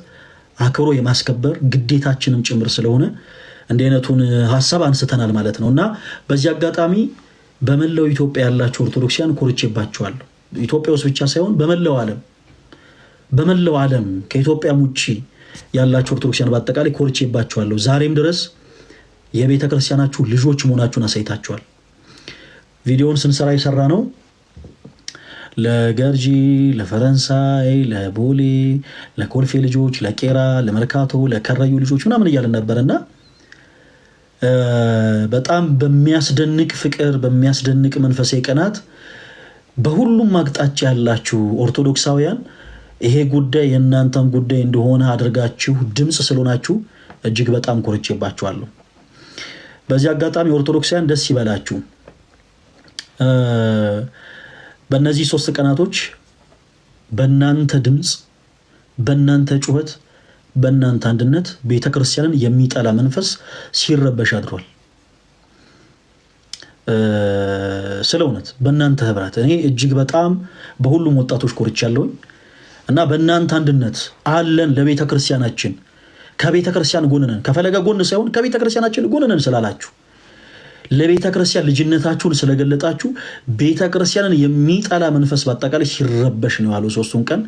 አክብሮ የማስከበር ግዴታችንም ጭምር ስለሆነ እንዲህ አይነቱን ሐሳብ አንስተናል ማለት ነው እና በዚህ አጋጣሚ በመላው ኢትዮጵያ ያላችሁ ኦርቶዶክሲያን ኮርቼባችኋለሁ። ኢትዮጵያ ውስጥ ብቻ ሳይሆን በመላው ዓለም ከኢትዮጵያም ውጪ ያላችሁ ኦርቶዶክሲያን በአጠቃላይ ኮርቼባችኋለሁ። ዛሬም ድረስ የቤተ ክርስቲያናችሁ ልጆች መሆናችሁን አሳይታችኋል። ቪዲዮውን ስንሰራ የሰራ ነው ለገርጂ፣ ለፈረንሳይ፣ ለቦሌ፣ ለኮልፌ ልጆች፣ ለቄራ፣ ለመርካቶ፣ ለከረዩ ልጆች ምናምን እያለን ነበርና በጣም በሚያስደንቅ ፍቅር በሚያስደንቅ መንፈሳዊ ቀናት በሁሉም አቅጣጫ ያላችሁ ኦርቶዶክሳውያን ይሄ ጉዳይ የእናንተም ጉዳይ እንደሆነ አድርጋችሁ ድምፅ ስለሆናችሁ እጅግ በጣም ኮርቼባችኋለሁ። በዚህ አጋጣሚ ኦርቶዶክሳውያን ደስ ይበላችሁ። በእነዚህ 3 ቀናቶች በእናንተ ድምፅ፣ በእናንተ ጩኸት፣ በእናንተ አንድነት ቤተክርስቲያንን የሚጠላ መንፈስ ሲረበሽ አድሯል። ስለ እውነት በእናንተ ህብረት እኔ እጅግ በጣም በሁሉም ወጣቶች ኮርቻለሁኝ እና በእናንተ አንድነት አለን ለቤተክርስቲያናችን ከቤተክርስቲያን ጎን ነን፣ ከፈለገ ጎን ሳይሆን ከቤተክርስቲያናችን ጎን ነን ስላላችሁ ለቤተክርስቲያን ልጅነታችሁን ስለገለጣችሁ ቤተክርስቲያንን የሚጠላ መንፈስ በአጠቃላይ ሲረበሽ ነው ያለው 3ቱን ቀን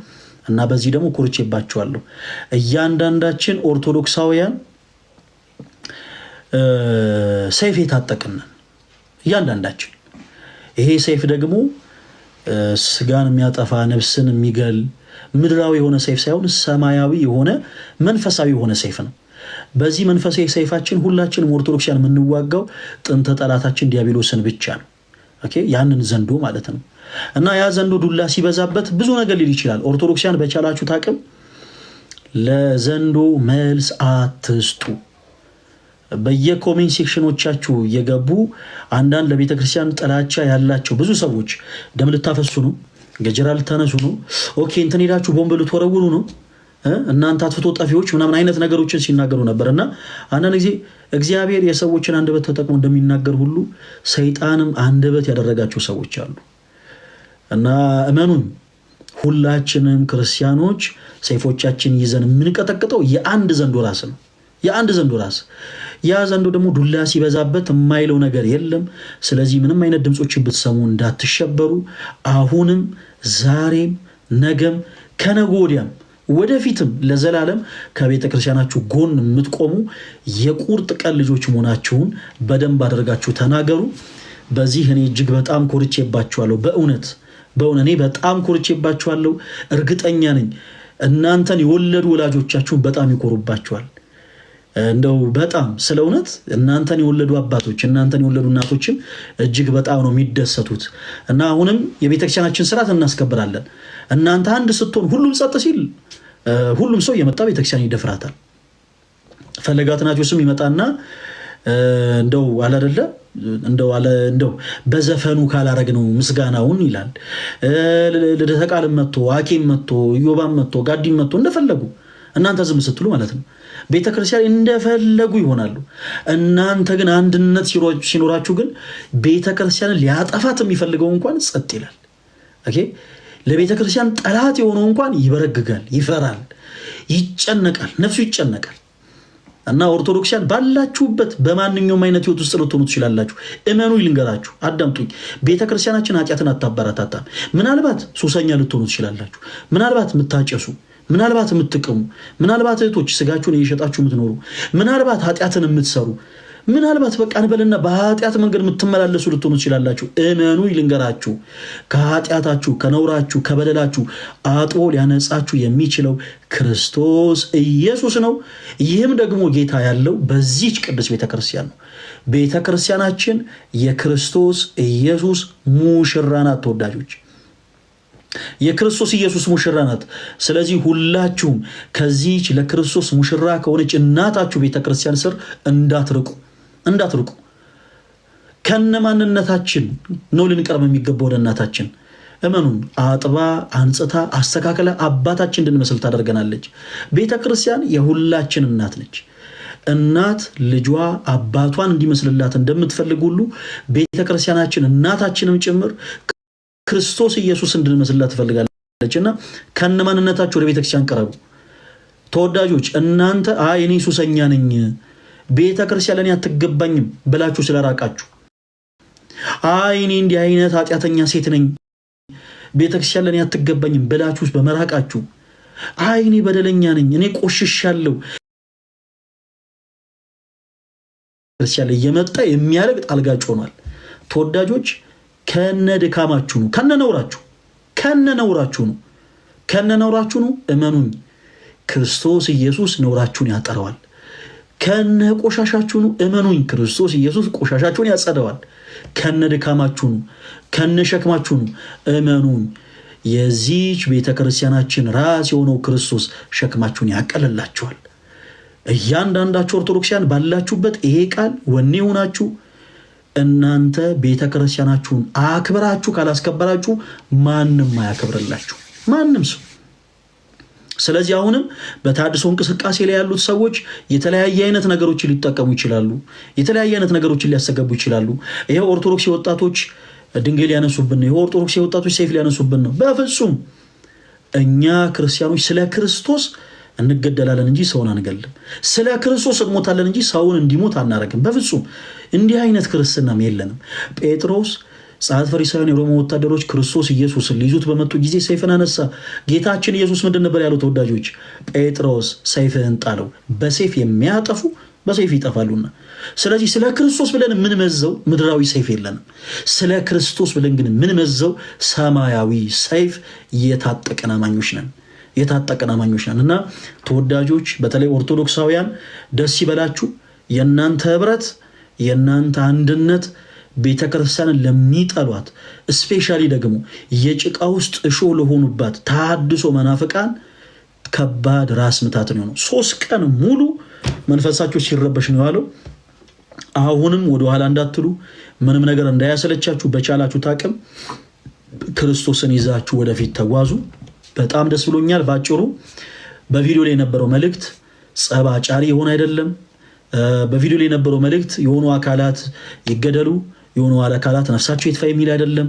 እና በዚህ ደግሞ ኮርቼባችኋለሁ። እያንዳንዳችን ኦርቶዶክሳውያን ሰይፍ የታጠቅን እያንዳንዳችን። ይሄ ሰይፍ ደግሞ ስጋን የሚያጠፋ ነፍስን የሚገል ምድራዊ የሆነ ሰይፍ ሳይሆን ሰማያዊ የሆነ መንፈሳዊ የሆነ ሰይፍ ነው። በዚህ መንፈሳዊ ሰይፋችን ሁላችንም ኦርቶዶክሲያን የምንዋጋው ጥንተ ጠላታችን ዲያብሎስን ብቻ ነው። ያንን ዘንዶ ማለት ነው እና ያ ዘንዶ ዱላ ሲበዛበት ብዙ ነገር ሊል ይችላል። ኦርቶዶክሲያን በቻላችሁት አቅም ለዘንዶ መልስ አትስጡ። በየኮሜንት ሴክሽኖቻችሁ እየገቡ አንዳንድ ለቤተክርስቲያን ጥላቻ ያላቸው ብዙ ሰዎች ደም ልታፈሱ ነው፣ ገጀራ ልታነሱ ነው? ኦኬ እንትን ሄዳችሁ ቦምብ ልትወረውሩ ነው? እናንተ አጥፍቶ ጠፊዎች ምናምን አይነት ነገሮችን ሲናገሩ ነበርና አንዳንድ ጊዜ እግዚአብሔር የሰዎችን አንደበት ተጠቅሞ እንደሚናገር ሁሉ ሰይጣንም አንደበት ያደረጋቸው ሰዎች አሉ። እና እመኑን ሁላችንም ክርስቲያኖች ሰይፎቻችን ይዘን የምንቀጠቅጠው የአንድ ዘንዶ ራስ ነው። የአንድ ዘንዶ ራስ። ያ ዘንዶ ደግሞ ዱላ ሲበዛበት የማይለው ነገር የለም። ስለዚህ ምንም አይነት ድምፆችን ብትሰሙ እንዳትሸበሩ። አሁንም ዛሬም ነገም ከነገ ወዲያም ወደፊትም ለዘላለም ከቤተ ክርስቲያናችሁ ጎን የምትቆሙ የቁርጥ ቀን ልጆች መሆናችሁን በደንብ አድርጋችሁ ተናገሩ። በዚህ እኔ እጅግ በጣም ኮርቼባችኋለሁ። በእውነት እኔ በጣም ኮርቼባችኋለሁ። እርግጠኛ ነኝ እናንተን የወለዱ ወላጆቻችሁን በጣም ይኮሩባችኋል። እንደው በጣም ስለ እውነት እናንተን የወለዱ አባቶች እናንተን የወለዱ እናቶችም እጅግ በጣም ነው የሚደሰቱት። እና አሁንም የቤተክርስቲያናችን ስርዓት እናስከብራለን። እናንተ አንድ ስትሆን ሁሉም ጸጥ ሲል ሁሉም ሰው የመጣ ቤተክርስቲያን ይደፍራታል። ፈለገ አትናቴዎስም ይመጣና እንደው አላደለ እንደው በዘፈኑ ካላረግ ነው ምስጋናውን ይላል። ልደተ ቃልም መጥቶ አኬም መጥቶ ኢዮባም መጥቶ ጋዲም መጥቶ እንደፈለጉ እናንተ ዝም ስትሉ ማለት ነው ቤተክርስቲያን እንደፈለጉ ይሆናሉ። እናንተ ግን አንድነት ሲኖራችሁ ግን ቤተክርስቲያንን ሊያጠፋት የሚፈልገው እንኳን ጸጥ ይላል። ኦኬ ለቤተክርስቲያን ጠላት የሆነው እንኳን ይበረግጋል፣ ይፈራል፣ ይጨነቃል፣ ነፍሱ ይጨነቃል። እና ኦርቶዶክሲያን ባላችሁበት በማንኛውም አይነት ህይወት ውስጥ ልትሆኑ ትችላላችሁ። እመኑ፣ ይልንገራችሁ፣ አዳምጡኝ። ቤተክርስቲያናችን ኃጢአትን አታበረታታም። ምናልባት ሱሰኛ ልትሆኑ ትችላላችሁ። ምናልባት የምታጨሱ፣ ምናልባት የምትቅሙ፣ ምናልባት እህቶች ስጋችሁን እየሸጣችሁ የምትኖሩ፣ ምናልባት ኃጢአትን የምትሰሩ፣ ምናልባት በቃ እንበልና በኃጢአት መንገድ የምትመላለሱ ልትሆኑ ትችላላችሁ። እመኑ፣ ይልንገራችሁ፣ ከኃጢአታችሁ፣ ከነውራችሁ፣ ከበደላችሁ አጥቦ ሊያነጻችሁ የሚችለው ክርስቶስ ኢየሱስ ነው። ይህም ደግሞ ጌታ ያለው በዚች ቅዱስ ቤተክርስቲያን ነው። ቤተክርስቲያናችን የክርስቶስ ኢየሱስ ሙሽራ ናት። ተወዳጆች፣ የክርስቶስ ኢየሱስ ሙሽራ ናት። ስለዚህ ሁላችሁም ከዚች ለክርስቶስ ሙሽራ ከሆነች እናታችሁ ቤተክርስቲያን ስር እንዳትርቁ። ከነማንነታችን ነው ልንቀርብ የሚገባው ወደ እናታችን። እመኑን፣ አጥባ አንጽታ አስተካከለ አባታችን እንድንመስል ታደርገናለች። ቤተክርስቲያን የሁላችን እናት ነች። እናት ልጇ አባቷን እንዲመስልላት እንደምትፈልግ ሁሉ ቤተክርስቲያናችን እናታችንም ጭምር ክርስቶስ ኢየሱስ እንድንመስልላት ትፈልጋለች። እና ከነማንነታችሁ ወደ ቤተክርስቲያን ቀረቡ። ተወዳጆች፣ እናንተ እኔ ሱሰኛ ነኝ ቤተክርስቲያን ለኔ አትገባኝም ብላችሁ ስለራቃችሁ፣ እኔ እንዲህ አይነት ኃጢአተኛ ሴት ነኝ ቤተክርስቲያን ለኔ አትገባኝም ብላችሁ በመራቃችሁ፣ እኔ በደለኛ ነኝ እኔ ቆሽሻለሁ ክርስቲያን ላይ የመጣ የሚያረግ ጣልጋጭ ሆኗል። ተወዳጆች፣ ከነድካማችሁ ነው፣ ከነነውራችሁ ነው። እመኑኝ፣ ክርስቶስ ኢየሱስ ነውራችሁን ያጠረዋል። ከነ ቆሻሻችሁ ነው። እመኑኝ፣ ክርስቶስ ኢየሱስ ቆሻሻችሁን ያጸደዋል። ከነ ድካማችሁ ነው፣ ከነ ሸክማችሁ ነው። እመኑኝ፣ የዚች ቤተክርስቲያናችን ራስ የሆነው ክርስቶስ ሸክማችሁን ያቀልላችኋል። እያንዳንዳችሁ ኦርቶዶክሲያን ባላችሁበት ይሄ ቃል ወኔ ሆናችሁ እናንተ ቤተክርስቲያናችሁን አክብራችሁ ካላስከበራችሁ ማንም አያከብርላችሁ፣ ማንም ሰው። ስለዚህ አሁንም በታድሶ እንቅስቃሴ ላይ ያሉት ሰዎች የተለያየ አይነት ነገሮችን ሊጠቀሙ ይችላሉ። የተለያየ አይነት ነገሮችን ሊያሰገቡ ይችላሉ። ይሄ ኦርቶዶክስ ወጣቶች ድንጋይ ሊያነሱብን ነው። ይሄ ኦርቶዶክስ ወጣቶች ሰይፍ ሊያነሱብን ነው። በፍጹም እኛ ክርስቲያኖች ስለ ክርስቶስ እንገደላለን እንጂ ሰውን አንገልም። ስለ ክርስቶስ እንሞታለን እንጂ ሰውን እንዲሞት አናረግም። በፍጹም እንዲህ አይነት ክርስትናም የለንም። ጴጥሮስ፣ ጸሐፍት፣ ፈሪሳውያን፣ የሮማ ወታደሮች ክርስቶስ ኢየሱስን ሊይዙት በመጡ ጊዜ ሰይፍን አነሳ። ጌታችን ኢየሱስ ምንድን ነበር ያለው? ተወዳጆች፣ ጴጥሮስ ሰይፍህን ጣለው፣ በሰይፍ የሚያጠፉ በሰይፍ ይጠፋሉና። ስለዚህ ስለ ክርስቶስ ብለን የምንመዘው ምድራዊ ሰይፍ የለንም። ስለ ክርስቶስ ብለን ግን የምንመዘው ሰማያዊ ሰይፍ የታጠቅን አማኞች ነን። እና ተወዳጆች፣ በተለይ ኦርቶዶክሳውያን ደስ ይበላችሁ። የእናንተ ህብረት፣ የእናንተ አንድነት ቤተክርስቲያንን ለሚጠሏት ስፔሻሊ ደግሞ የጭቃ ውስጥ እሾህ ለሆኑባት ተሐድሶ መናፍቃን ከባድ ራስ ምታት ነው። 3 ቀን ሙሉ መንፈሳችሁ ሲረበሽ ነው ያለው። አሁንም ወደኋላ እንዳትሉ፣ ምንም ነገር እንዳያሰለቻችሁ በቻላችሁ ታቅም ክርስቶስን ይዛችሁ ወደፊት ተጓዙ። በጣም ደስ ብሎኛል። ባጭሩ በቪዲዮ ላይ የነበረው መልእክት ጸብ አጫሪ የሆነ አይደለም። በቪዲዮ ላይ የነበረው መልእክት የሆኑ አካላት ይገደሉ፣ የሆኑ አካላት ነፍሳቸው ይጥፋ የሚል አይደለም።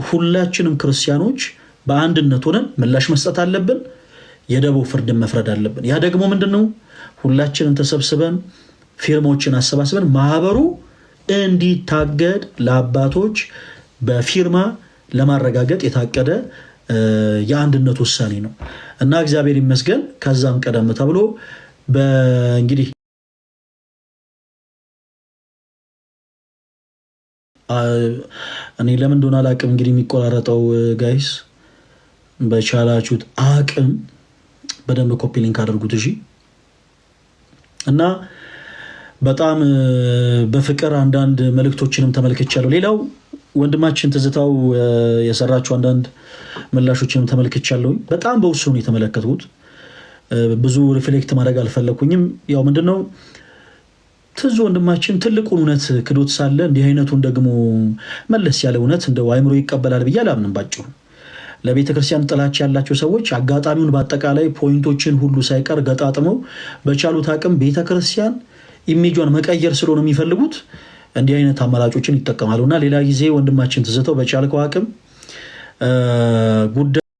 ሁላችንም ክርስቲያኖች በአንድነት ሆነን ምላሽ መስጠት አለብን። የደቦ ፍርድን መፍረድ አለብን። ያ ደግሞ ምንድነው? ሁላችንም ተሰብስበን ፊርማዎችን አሰባስበን ማህበሩ እንዲታገድ ለአባቶች በፊርማ ለማረጋገጥ የታቀደ የአንድነት ውሳኔ ነው እና እግዚአብሔር ይመስገን። ከዛም ቀደም ተብሎ እንግዲህ እኔ ለምን እንደሆነ አላቅም እንግዲህ የሚቆራረጠው ጋይስ፣ በቻላችሁት አቅም በደንብ ኮፒ ሊንክ አድርጉት እሺ። እና በጣም በፍቅር አንዳንድ መልእክቶችንም ተመልክቻለሁ። ሌላው ወንድማችን ትዝታው የሰራቸው አንዳንድ ምላሾችንም ተመልክቻለሁ። በጣም በውስኑ የተመለከትኩት ብዙ ሪፍሌክት ማድረግ አልፈለኩኝም። ያው ምንድነው ትዝ ወንድማችን ትልቁን እውነት ክዶት ሳለ እንዲህ አይነቱን ደግሞ መለስ ያለ እውነት እንደው አይምሮ ይቀበላል ብዬ አላምንም። ባጭሩ ለቤተክርስቲያን ጥላቻ ያላቸው ሰዎች አጋጣሚውን በአጠቃላይ ፖይንቶችን ሁሉ ሳይቀር ገጣጥመው በቻሉት አቅም ቤተክርስቲያን ኢሜጇን መቀየር ስለሆነ የሚፈልጉት እንዲህ አይነት አማራጮችን ይጠቀማሉና ሌላ ጊዜ ወንድማችን ትዝተው በቻልከው አቅም ጉዳይ